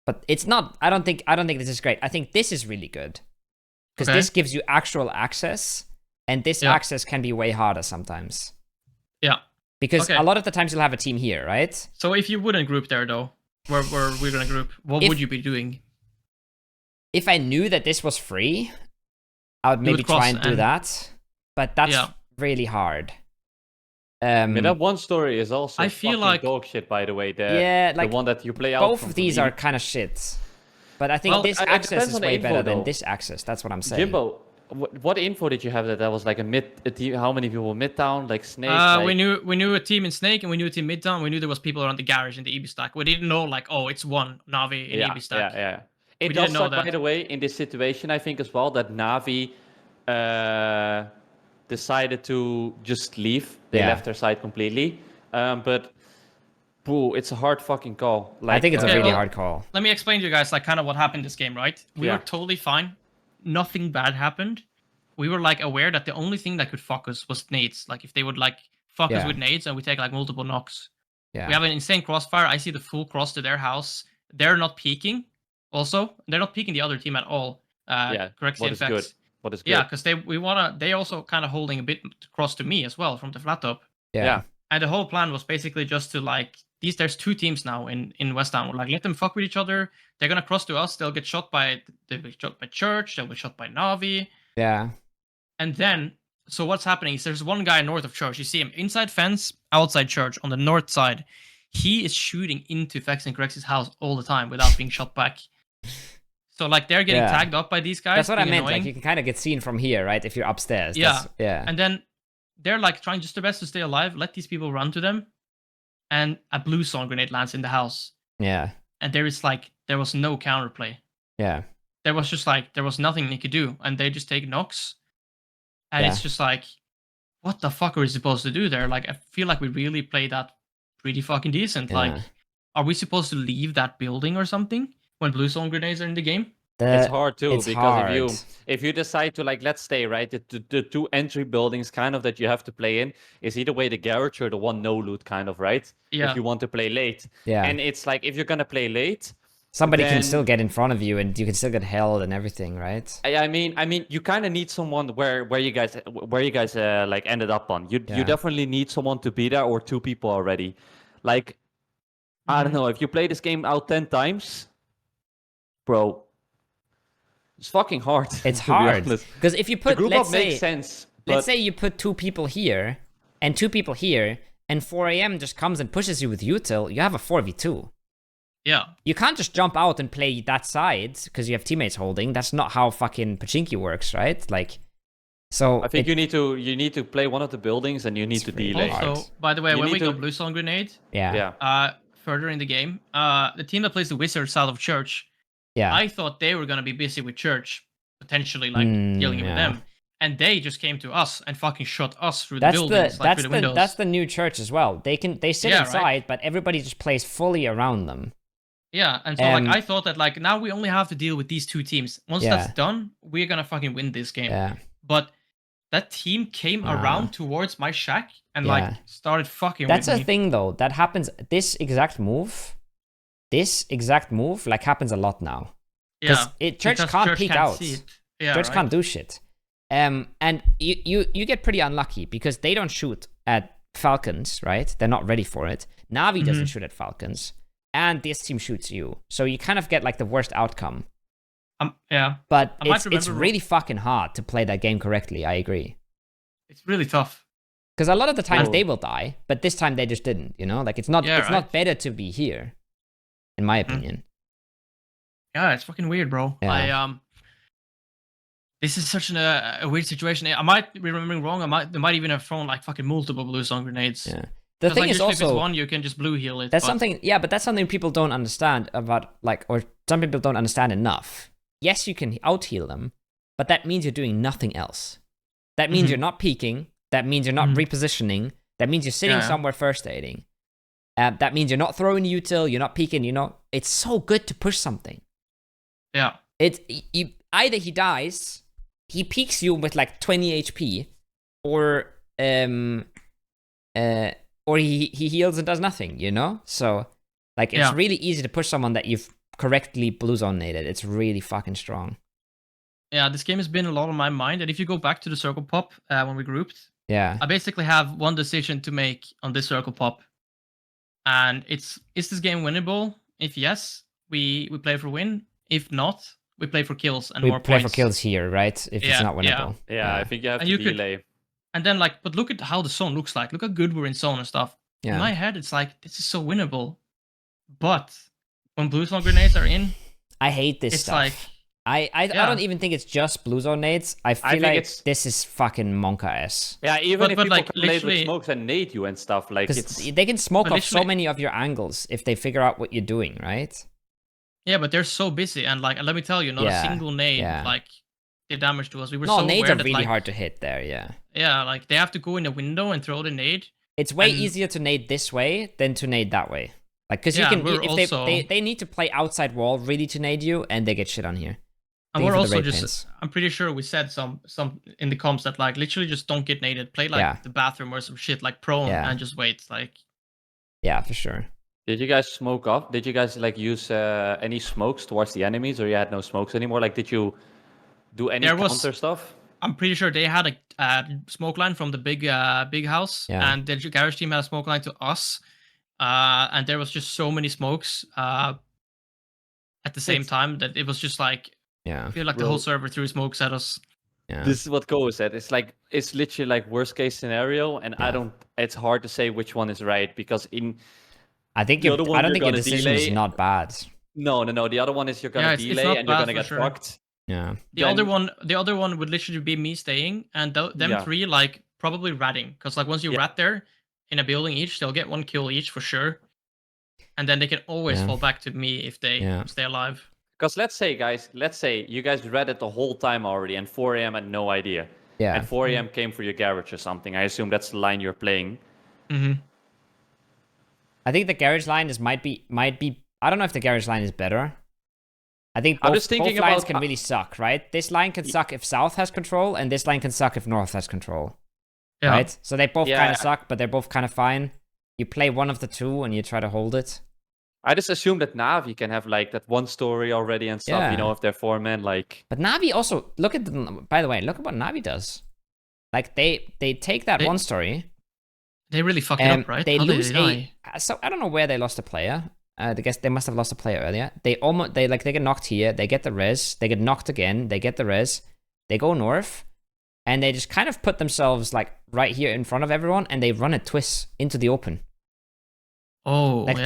But it's not. I don't think this is great. I think this is really good because this gives you actual access. And this access can be way harder sometimes. Yeah. Because a lot of the times you'll have a team here, right? So if you wouldn't group there, though, where we're going to group, what would you be doing? If I knew that this was free, I would maybe try and do that. But that's really hard. That 1-story is also dog shit, by the way. The one that you play out both of these are kind of shit. But I think this access is way better than this access. That's what I'm saying. Jimbo, what info did you have that was like a team? How many people Midtown, like Snake? We knew a team in Snake and we knew a team Midtown. We knew there was people around the garage in the EB Stack. We didn't know like, oh, it's 1 Navi in EB Stack. Yeah. It does suck, by the way, in this situation, I think as well, that Navi decided to just leave. They left their side completely. But it's a hard fucking call. I think it's a really hard call. Let me explain to you guys like kind of what happened this game, right? We were totally fine. Nothing bad happened. We were like aware that the only thing that could fuck us was nades. Like if they would like fuck us with nades and we take like multiple knocks. Yeah. We have an insane crossfire. I see the full cross to their house. They're not peeking. Also, they're not peeking the other team at all. Correct. What is good? What is good? Yeah, because they also kind of holding a bit cross to me as well from the flat top. Yeah. And the whole plan was basically just to like there's 2 teams now in West Town. We're like, let them fuck with each other. They're gonna cross to us. They'll get shot by Church. They'll get shot by Navi. Yeah. And then, so what's happening is there's 1 guy north of Church. You see him inside fence, outside Church on the north side. He is shooting into Fex and Corex's house all the time without being shot back. So like they're getting tagged up by these guys. That's what I meant. Like you can kind of get seen from here, right? If you're upstairs. Yeah. And then they're like trying just their best to stay alive. Let these people run to them. And a blue zone grenade lands in the house. Yeah. And there was no counterplay. Yeah. There was nothing they could do. And they just take knocks. And it's just like, what the fuck are we supposed to do there? Like, I feel like we really played that pretty fucking decent. Yeah. Like, are we supposed to leave that building or something when blue zone grenades are in the game? It's hard too, because if you decide to, like, let's say, right, the two entry buildings kind of that you have to play in is either way the garage or the one no loot kind of, right? Yeah. If you want to play late. Yeah. And it's like, if you're gonna play late, somebody can still get in front of you, and you can still get held and everything, right? I mean, you kind of need someone where you guys like ended up on. You definitely need someone to be there, or two people already. Like, I don't know, if you play this game out 10 times, bro, it's fucking hard. It's hard because if you put, the group up makes sense. Let's say you put 2 people here and 2 people here, and 4 a.m. just comes and pushes you with util. You have a 4v2. Yeah. You can't just jump out and play that side because you have teammates holding. That's not how fucking Pachinki works, right? Like, so I think you need to play one of the buildings, and you need to delay. Also, by the way, when we go blue zone grenade, further in the game, the team that plays the Wizards out of church, I thought they were gonna be busy with church, potentially like dealing with them, and they just came to us and fucking shot us through the buildings, through the windows. That's the new church as well. They sit inside, but everybody just plays fully around them. Yeah, and so like I thought that like now we only have to deal with these 2 teams. Once that's done, we're gonna fucking win this game. Yeah. But that team came around towards my shack and like started fucking with me. That's a thing though. That happens. This exact move like happens a lot now. Yeah. Church can't peek out. Yeah, Church can't do shit. And you get pretty unlucky because they don't shoot at Falcons, right? They're not ready for it. Navi doesn't shoot at Falcons. And this team shoots you. So you kind of get like the worst outcome. Yeah. But it's really fucking hard to play that game correctly. I agree. It's really tough. Because a lot of the times they will die, but this time they just didn't, you know? Like it's not not better to be here, in my opinion. Yeah, it's fucking weird, bro. Yeah. This is such a weird situation. I might be remembering wrong. They might even have thrown like fucking multiple blue zone grenades. Yeah. The thing is also, if it's one, you can just blue heal it. That's something, but that's something people don't understand about, like, or some people don't understand enough. Yes, you can out heal them, but that means you're doing nothing else. That means you're not peeking. That means you're not repositioning. That means you're sitting somewhere first aiding. That means you're not throwing util. You're not peeking. It's so good to push something. Yeah. Either he dies, he peeks you with like 20 HP, or he heals and does nothing, you know? So, like, it's really easy to push someone that you've correctly blue zone naded. It's really fucking strong. Yeah, this game has been a lot on my mind. And if you go back to the circle pop when we grouped, I basically have one decision to make on this circle pop. And is this game winnable? If yes, we play for win. If not, we play for kills and more points. We play for kills here, right? If it's not winnable. Yeah, I think you have to delay. And then, like, but look at how the zone looks like. Look how good we're in zone and stuff. In my head, it's like, this is so winnable. But when blue zone grenades are in, I hate this stuff. Like, I don't even think it's just blue zone nades. I feel like this is fucking Monka-ass. Yeah, even if people like, can nade with smokes and nade you and stuff, like they can smoke off so many of your angles if they figure out what you're doing, right? Yeah, but they're so busy, and like, let me tell you, not a single nade like did damage to us. We were nades are really hard to hit there. Yeah, like they have to go in the window and throw the nade. It's way easier to nade this way than to nade that way. Like, because you can, if they need to play outside wall really to nade you, and they get shit on here. And we're also just, I'm pretty sure we said some in the comms that like literally just don't get naded. Play like the bathroom or some shit like prone and just wait. Like, yeah, for sure. Did you guys smoke off? Did you guys like use any smokes towards the enemies, or you had no smokes anymore? Like, did you do any counter stuff? I'm pretty sure they had a smoke line from the big house, and the garage team had a smoke line to us, and there was just so many smokes at the same time that it was just like. Yeah, I feel like the whole server threw smokes at us. Yeah. This is what Kowo said. It's like, it's literally like worst case scenario, and it's hard to say which one is right, because I don't think your decision is not bad. No. The other one is you're gonna delay and you're gonna get fucked. Yeah. The other one would literally be me staying, and them three like probably ratting, because like once you rat there in a building each, they'll get one kill each for sure, and then they can always fall back to me if they stay alive. Because let's say you guys read it the whole time already, and 4 a.m. had no idea. Yeah. And 4 a.m. came for your garage or something. I assume that's the line you're playing. Mm-hmm. I think the garage line might be. I don't know if the garage line is better. I think both lines can really suck, right? This line can suck if South has control, and this line can suck if North has control. Yeah. Right? So they both kind of suck, but they're both kind of fine. You play one of the two and you try to hold it. I just assume that Na'Vi can have like that one story already and stuff, you know, if they're 4 men, like. But Na'Vi also, by the way, look at what Na'Vi does. Like they take that one story. They really fuck it up, right? They lose so I don't know where they lost a player. I guess they must have lost a player earlier. They get knocked here, they get the res, they get knocked again, they get the res, they go north, and they just kind of put themselves like right here in front of everyone, and they run a TWIS into the open. Oh, like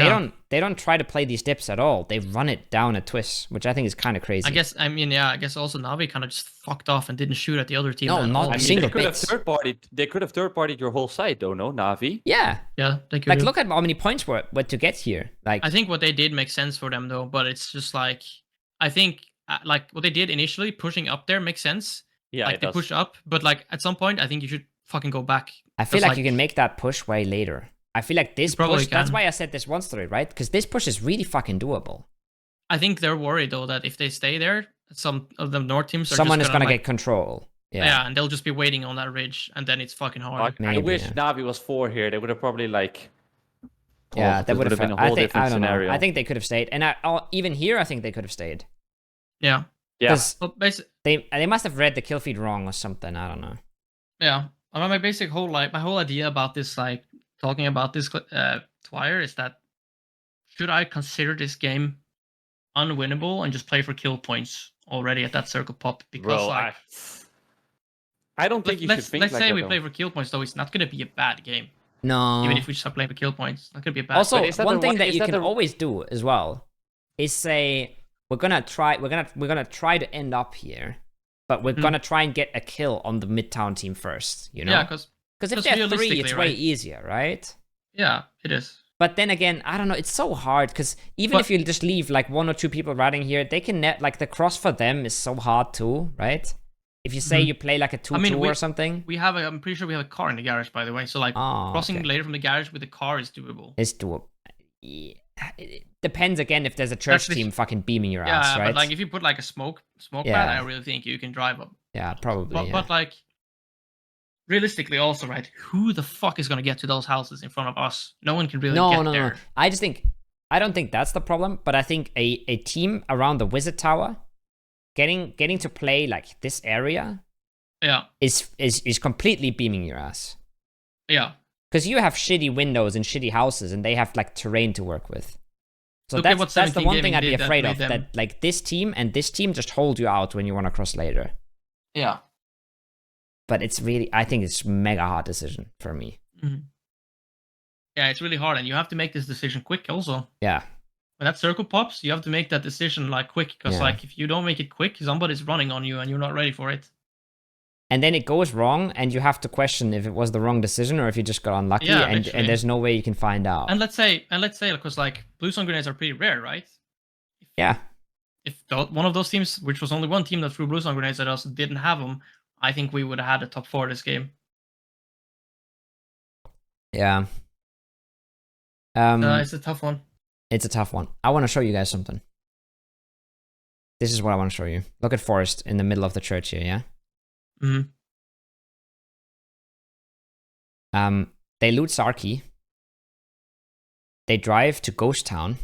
they don't try to play these dips at all. They run it down a TWIS, which I think is kind of crazy. I guess also Na'Vi kind of just fucked off and didn't shoot at the other team. No, not a single bit. They could have third-partied your whole side, though, no, Na'Vi? Yeah, they could. Like, look at how many points were to get here. Like, I think what they did makes sense for them, though. But it's just like, I think like what they did initially, pushing up there makes sense. Yeah, like they push up, but like at some point, I think you should fucking go back. I feel like you can make that push way later. I feel like this push, that's why I said this one story, right? Because this push is really fucking doable. I think they're worried, though, that if they stay there, some of the North teams are someone is going to get control. Yeah, and they'll just be waiting on that ridge, and then it's fucking hard. I wish Na'Vi was 4 here. They would have probably, like... Yeah, that would have been a whole different scenario. I think they could have stayed. And even here, I think they could have stayed. Yeah. Because they must have read the kill feed wrong or something. I don't know. Yeah. My whole idea about this, like, talking about this Twire is that should I consider this game unwinnable and just play for kill points already at that circle pop? Because I don't think you should think like that. Let's say we play for kill points, though. It's not going to be a bad game. No. Even if we just play for kill points, it's not going to be a bad game. Also, one thing that you can always do as well is say we're gonna try to end up here, but we're gonna try and get a kill on the midtown team first. You know? Yeah, because if they're 3, it's way easier, right? Yeah, it is. But then again, I don't know. It's so hard because even if you just leave like 1 or 2 people riding here, they can net like the cross for them is so hard too, right? If you say you play like a 2-2 or something. I'm pretty sure we have a car in the garage, by the way. So like crossing later from the garage with the car is doable. It's doable. Yeah. It depends again if there's a church team fucking beaming your ass, right? Yeah, but like if you put like a smoke pad, I really think you can drive up. Yeah, probably. But like realistically also, right? Who the fuck is gonna get to those houses in front of us? No one can really get there. No. I don't think that's the problem, but I think a team around the wizard tower getting to play like this area is completely beaming your ass. Yeah. Because you have shitty windows and shitty houses, and they have like terrain to work with. So that's the one thing I'd be afraid of. That like this team and this team just hold you out when you want to cross later. Yeah. But I think it's a mega hard decision for me. Mm-hmm. Yeah, it's really hard, and you have to make this decision quick also. Yeah. When that circle pops, you have to make that decision like quick, because like if you don't make it quick, somebody's running on you and you're not ready for it. And then it goes wrong, and you have to question if it was the wrong decision or if you just got unlucky, and there's no way you can find out. And let's say, because like blue stone grenades are pretty rare, right? If one of those teams, which was only one team that threw blue stone grenades at us, didn't have them, I think we would have had a top 4 this game. Yeah. It's a tough one. It's a tough one. I want to show you guys something. This is what I want to show you. Look at Forest in the middle of the church here, yeah? Mm-hmm. They loot Sarki. They drive to Ghost Town.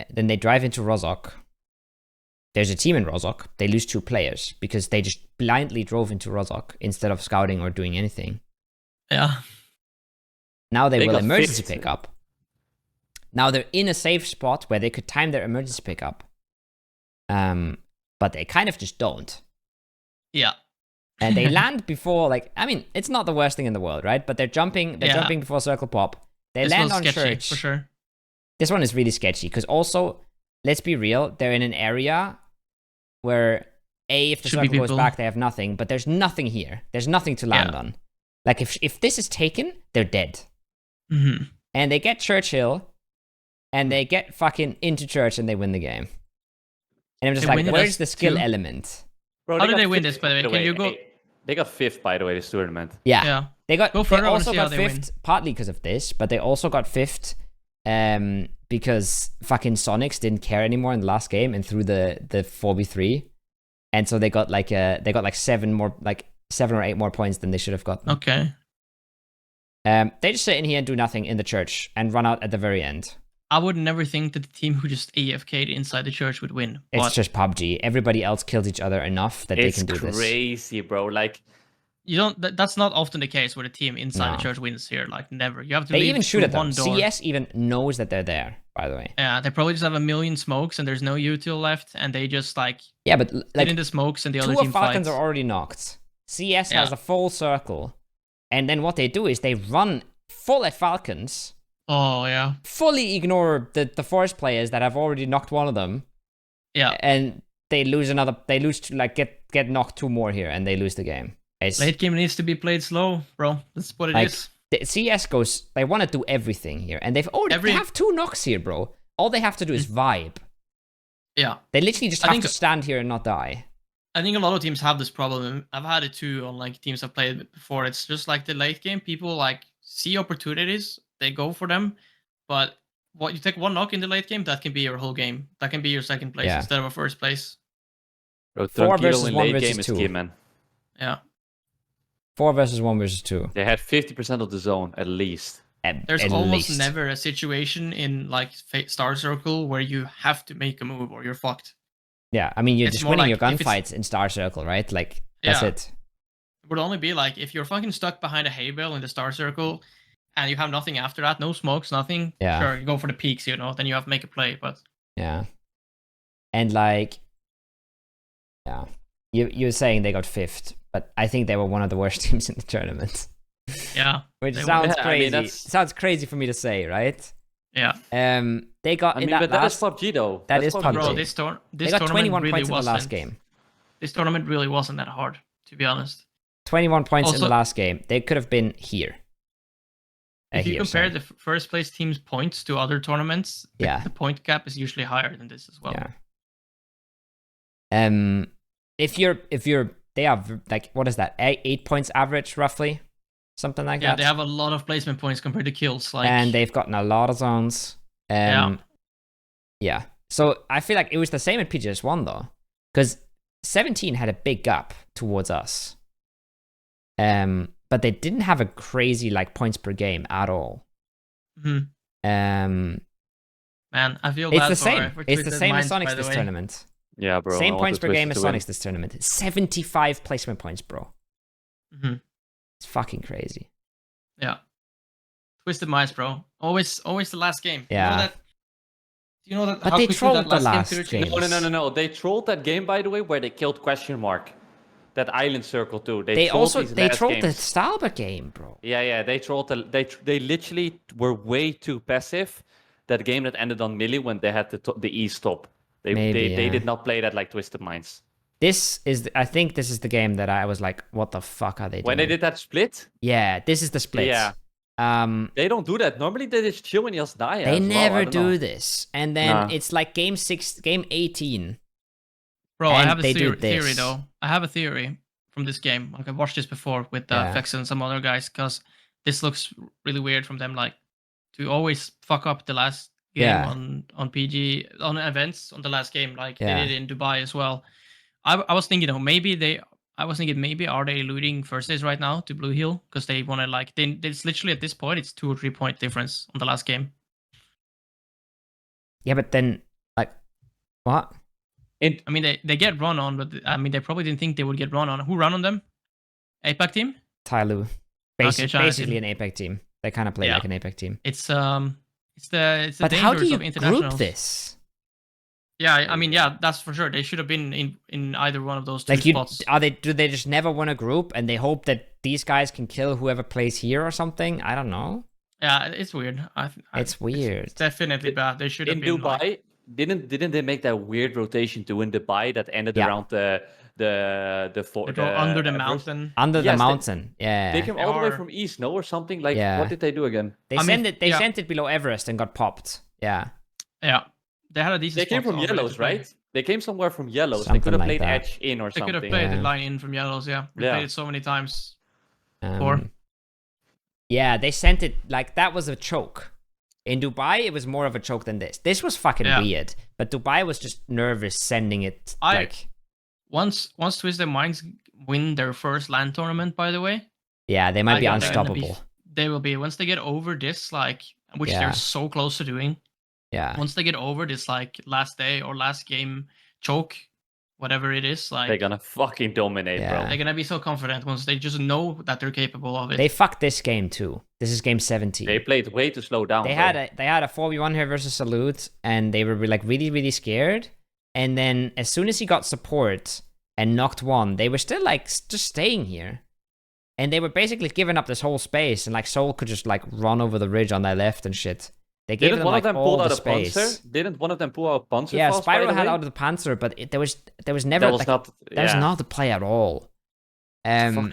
Then they drive into Rozok. There's a team in Rozok. They lose 2 players because they just blindly drove into Rozok instead of scouting or doing anything. Yeah. Now they will emergency pick up. Now they're in a safe spot where they could time their emergency pickup. But they kind of just don't. Yeah. And they land before, like, I mean, it's not the worst thing in the world, right? But they're jumping before circle pop. They land on church. For sure. This one is really sketchy because also, let's be real, they're in an area where if the circle goes back, they have nothing, but there's nothing here. There's nothing to land on. Like if this is taken, they're dead. Mm-hmm. And they get Churchill, and they get fucking into church, and they win the game. And I'm just like, where's the skill element? Bro, how did they win this, by the way? Can you go? They got 5th, by the way, this tournament. Yeah. They also got 5th, partly because of this, but they also got 5th because fucking Sonics didn't care anymore in the last game and threw the 4v3, and so they got like 7 or 8 more points than they should have gotten. Okay. They just sit in here and do nothing in the church and run out at the very end. I would never think that the team who just AFK'd inside the church would win. It's just PUBG. Everybody else kills each other enough that they can do this. It's crazy, bro. Like, you don't. That's not often the case where the team inside the church wins here. Like, never. You have to. They leave even shoot at them. one door. CS even knows that they're there. By the way. Yeah, they probably just have a million smokes and there's no util left, and they just like. Yeah, but like get in the smokes and the other team fights. 2 Falcons fights. are already knocked. CS has a full circle, and then what they do is they run full at Falcons. Oh yeah. Fully ignore the forest players that have already knocked one of them. Yeah. And they lose another. They lose to, like get knocked 2 more here, and they lose the game. Late game needs to be played slow, bro. That's what it is. The CS goes. They want to do everything here, and they have 2 knocks here, bro. All they have to do is vibe. Yeah. They literally just have to stand here and not die. I think a lot of teams have this problem. I've had it too on like teams I've played before. It's just like the late game. People like see opportunities. They go for them, but you take 1 knock in the late game, that can be your whole game. That can be your second place instead of a first place. Bro, 4 versus 1 versus 2. Key, man. Yeah. 4 versus 1 versus 2. They had 50% of the zone at least. There's almost never a situation in like Star Circle where you have to make a move or you're fucked. Yeah, I mean you're just winning your gunfights in Star Circle, right? Like that's it. It would only be like if you're fucking stuck behind a hay bale in the Star Circle. And you have nothing after that, no smokes, nothing. Yeah. Sure, you go for the peaks, then you have to make a play, but... Yeah. And like... Yeah. You're saying they got 5th, but I think they were one of the worst teams in the tournament. Yeah. Which sounds crazy. I mean, sounds crazy for me to say, right? Yeah. They got... that is PUBG, though. That is PUBG. Bro, they got 21 points in the last game. This tournament really wasn't that hard, to be honest. 21 points in the last game. They could have been here. If you compare the first place team's points to other tournaments, the point gap is usually higher than this as well. Yeah. They have like, what is that? 8 points average roughly, something like that. Yeah, they have a lot of placement points compared to kills. Like, and they've gotten a lot of zones. Yeah. So I feel like it was the same at PGS1 though, because 17 had a big gap towards us. But they didn't have a crazy like points per game at all. Man, I feel it's bad the same. It's the same as Minds, Sonics this tournament. Yeah, bro. Same points per game as Sonics this tournament. 75 placement points, bro. It's fucking crazy. Yeah. Twisted Minds, bro. Always the last game. Yeah. You know that. But they trolled the last game. No. They trolled that game, by the way, where they killed question mark. That island circle too. They trolled the Stalber game, bro. Yeah. They trolled they literally were way too passive. That game that ended on Millie when they had the E stop. They did not play that like Twisted Minds. I think this is the game that I was like, what the fuck are they doing? When they did that split? Yeah, this is the split. Yeah. They don't do that. Normally they just chill when you just die. They never do this. And then it's like game 18. Bro, I have a theory though. I have a theory from this game. Like I watched this before with Fex and some other guys, because this looks really weird from them. Like to always fuck up the last game on PG on events on the last game, like they did in Dubai as well. I was thinking, maybe are they looting first days right now to Blue Hill because they want to like it's literally at this point it's 2 or 3 point difference on the last game. Yeah, but then like what? I mean, they get run on, but I mean, they probably didn't think they would get run on. Who run on them? APAC team? Tyloo. Basically an APAC team. They kind of play like an APAC team. It's the but how do you group this? Yeah, I mean, that's for sure. They should have been in either one of those two spots. Do they just never win a group and they hope that these guys can kill whoever plays here or something? I don't know. Yeah, it's weird. It's weird. It's definitely bad. They should have been in Dubai. Didn't they make that weird rotation to win Dubai that ended around the under the mountain? Under the mountain, They came all the way from east, or something like. What did they do again? They sent it below Everest and got popped. Yeah. They had a decent. They came from yellows, right? They came somewhere from yellows. They could have played edge in or something. They could have played the line in from yellows. Yeah, we played it so many times before. Yeah, they sent it like that was a choke. In Dubai, it was more of a choke than this. This was fucking weird, but Dubai was just nervous sending it. Once Twisted Minds win their first LAN tournament, by the way. Yeah, they might be unstoppable. They will be once they get over this, which they're so close to doing. Yeah. Once they get over this, last day or last game choke, whatever it is, they're gonna fucking dominate, bro. They're gonna be so confident once they just know that they're capable of it. They fucked this game too. This is game 17. They played way too slow down. They had a 4v1 here versus Salute, and they were like really, really scared. And then as soon as he got support and knocked one, they were still like just staying here. And they were basically giving up this whole space, and like Soul could just like run over the ridge on their left and shit. They gave them like all the space. Didn't one of them pull out Panzer? Yeah, Spyro had out of the Panzer, but there was never not the play at all. And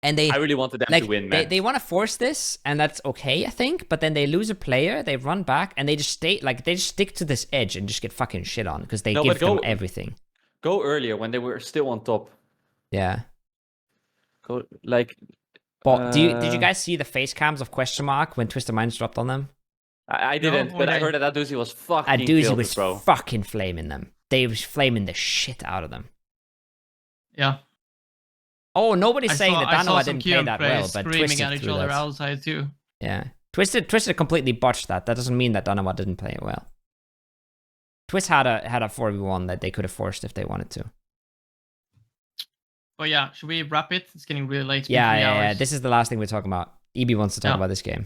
I really wanted them to win, man. They want to force this, and that's okay, I think. But then they lose a player, they run back, and they just stick to this edge and just get fucking shit on because they give them everything. Go earlier when they were still on top. Yeah. Go like. But did you guys see the face cams of question mark when Twisted Minds dropped on them? I didn't, but I heard that Aduzi was fucking Aduzi was fucking flaming them. They was flaming the shit out of them. Yeah. Oh, nobody's saying that Danoa didn't play that well, but screaming at each other outside too. Yeah. Twisted completely botched that. That doesn't mean that Danoa didn't play it well. Twist had a 4v1 that they could have forced if they wanted to. Oh yeah, should we wrap it? It's getting really late. Yeah. This is the last thing we're talking about. EB wants to talk about this game.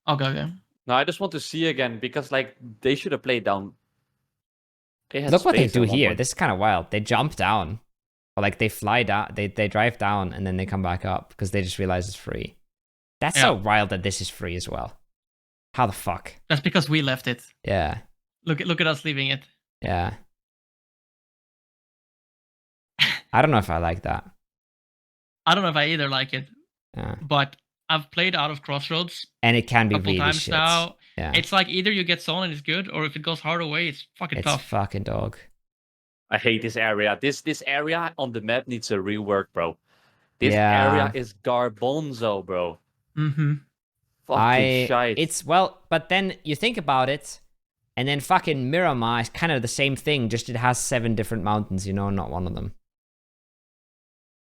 Okay. No, I just want to see again because like they should have played down. Look what they do here. This is kind of wild. They jump down, or like they fly down. They drive down and then they come back up because they just realize it's free. That's so wild that this is free as well. How the fuck? That's because we left it. Yeah. Look at us leaving it. Yeah. I don't know if I like that. I don't know if I either like it. Yeah. But I've played out of Crossroads. And it can be a couple really times shit. Now. Yeah. It's like either you get zone and it's good, or if it goes hard away, it's fucking tough. It's fucking dog. I hate this area. This area on the map needs a rework, bro. This area is garbonzo, bro. Mm-hmm. Fucking shite. But then you think about it, and then fucking Miramar is kind of the same thing, just it has 7 different mountains, not one of them.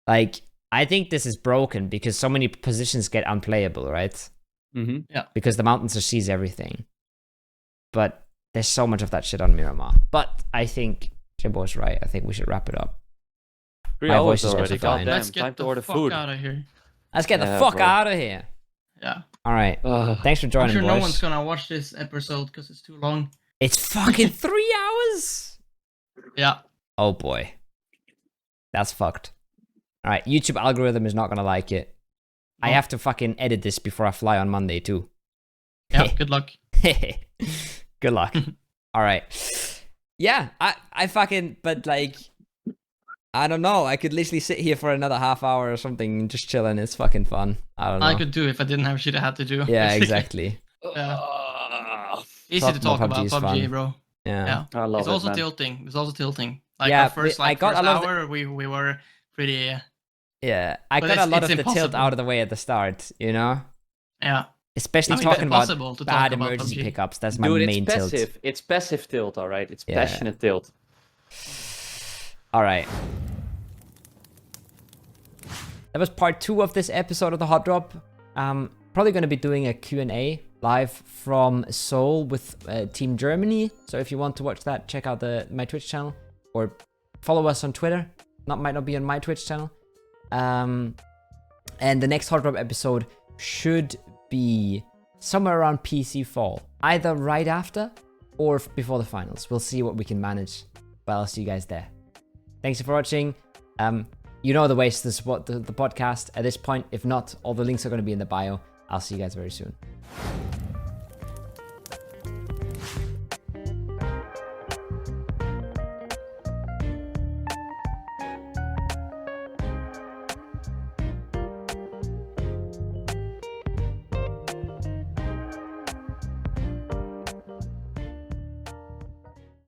Like, I think this is broken because so many positions get unplayable, right? Mm-hmm. Yeah. Because the mountains just seize everything. But there's so much of that shit on Miramar. But I think Jimbo's right. I think we should wrap it up. 3 hours already. Goddamn, let's get the fuck out of here. Let's get the fuck out of here. Yeah. All right. Thanks for joining, I'm sure boys. no one's gonna watch this episode because it's too long. It's fucking 3 hours. Yeah. Oh boy. That's fucked. All right. YouTube algorithm is not gonna like it. I have to fucking edit this before I fly on Monday too. Yeah. Good luck. Good luck. All right. Yeah. I fucking. But like, I don't know. I could literally sit here for another half hour or something and just chilling. It's fucking fun. I don't know. I could do if I didn't have shit I had to do. Yeah. Exactly. Easy to talk about PUBG, bro. Yeah. I love it's it, also man. tilting. It's also tilting. Like our first hour, we were pretty. Yeah, I got a lot of the tilt out of the way at the start, Yeah. Especially talking about bad emergency pickups. That's my main tilt. It's passive tilt, all right? It's passionate tilt. All right. That was part 2 of this episode of the Hot Drop. Probably going to be doing a Q&A live from Seoul with Team Germany. So if you want to watch that, check out my Twitch channel or follow us on Twitter. Might not be on my Twitch channel. And the next Hot Drop episode should be somewhere around PC fall, either right after or before the finals. We'll see what we can manage, but I'll see you guys there. Thanks for watching. You know the ways to support the podcast at this point. If not, all the links are going to be in the bio. I'll see you guys very soon.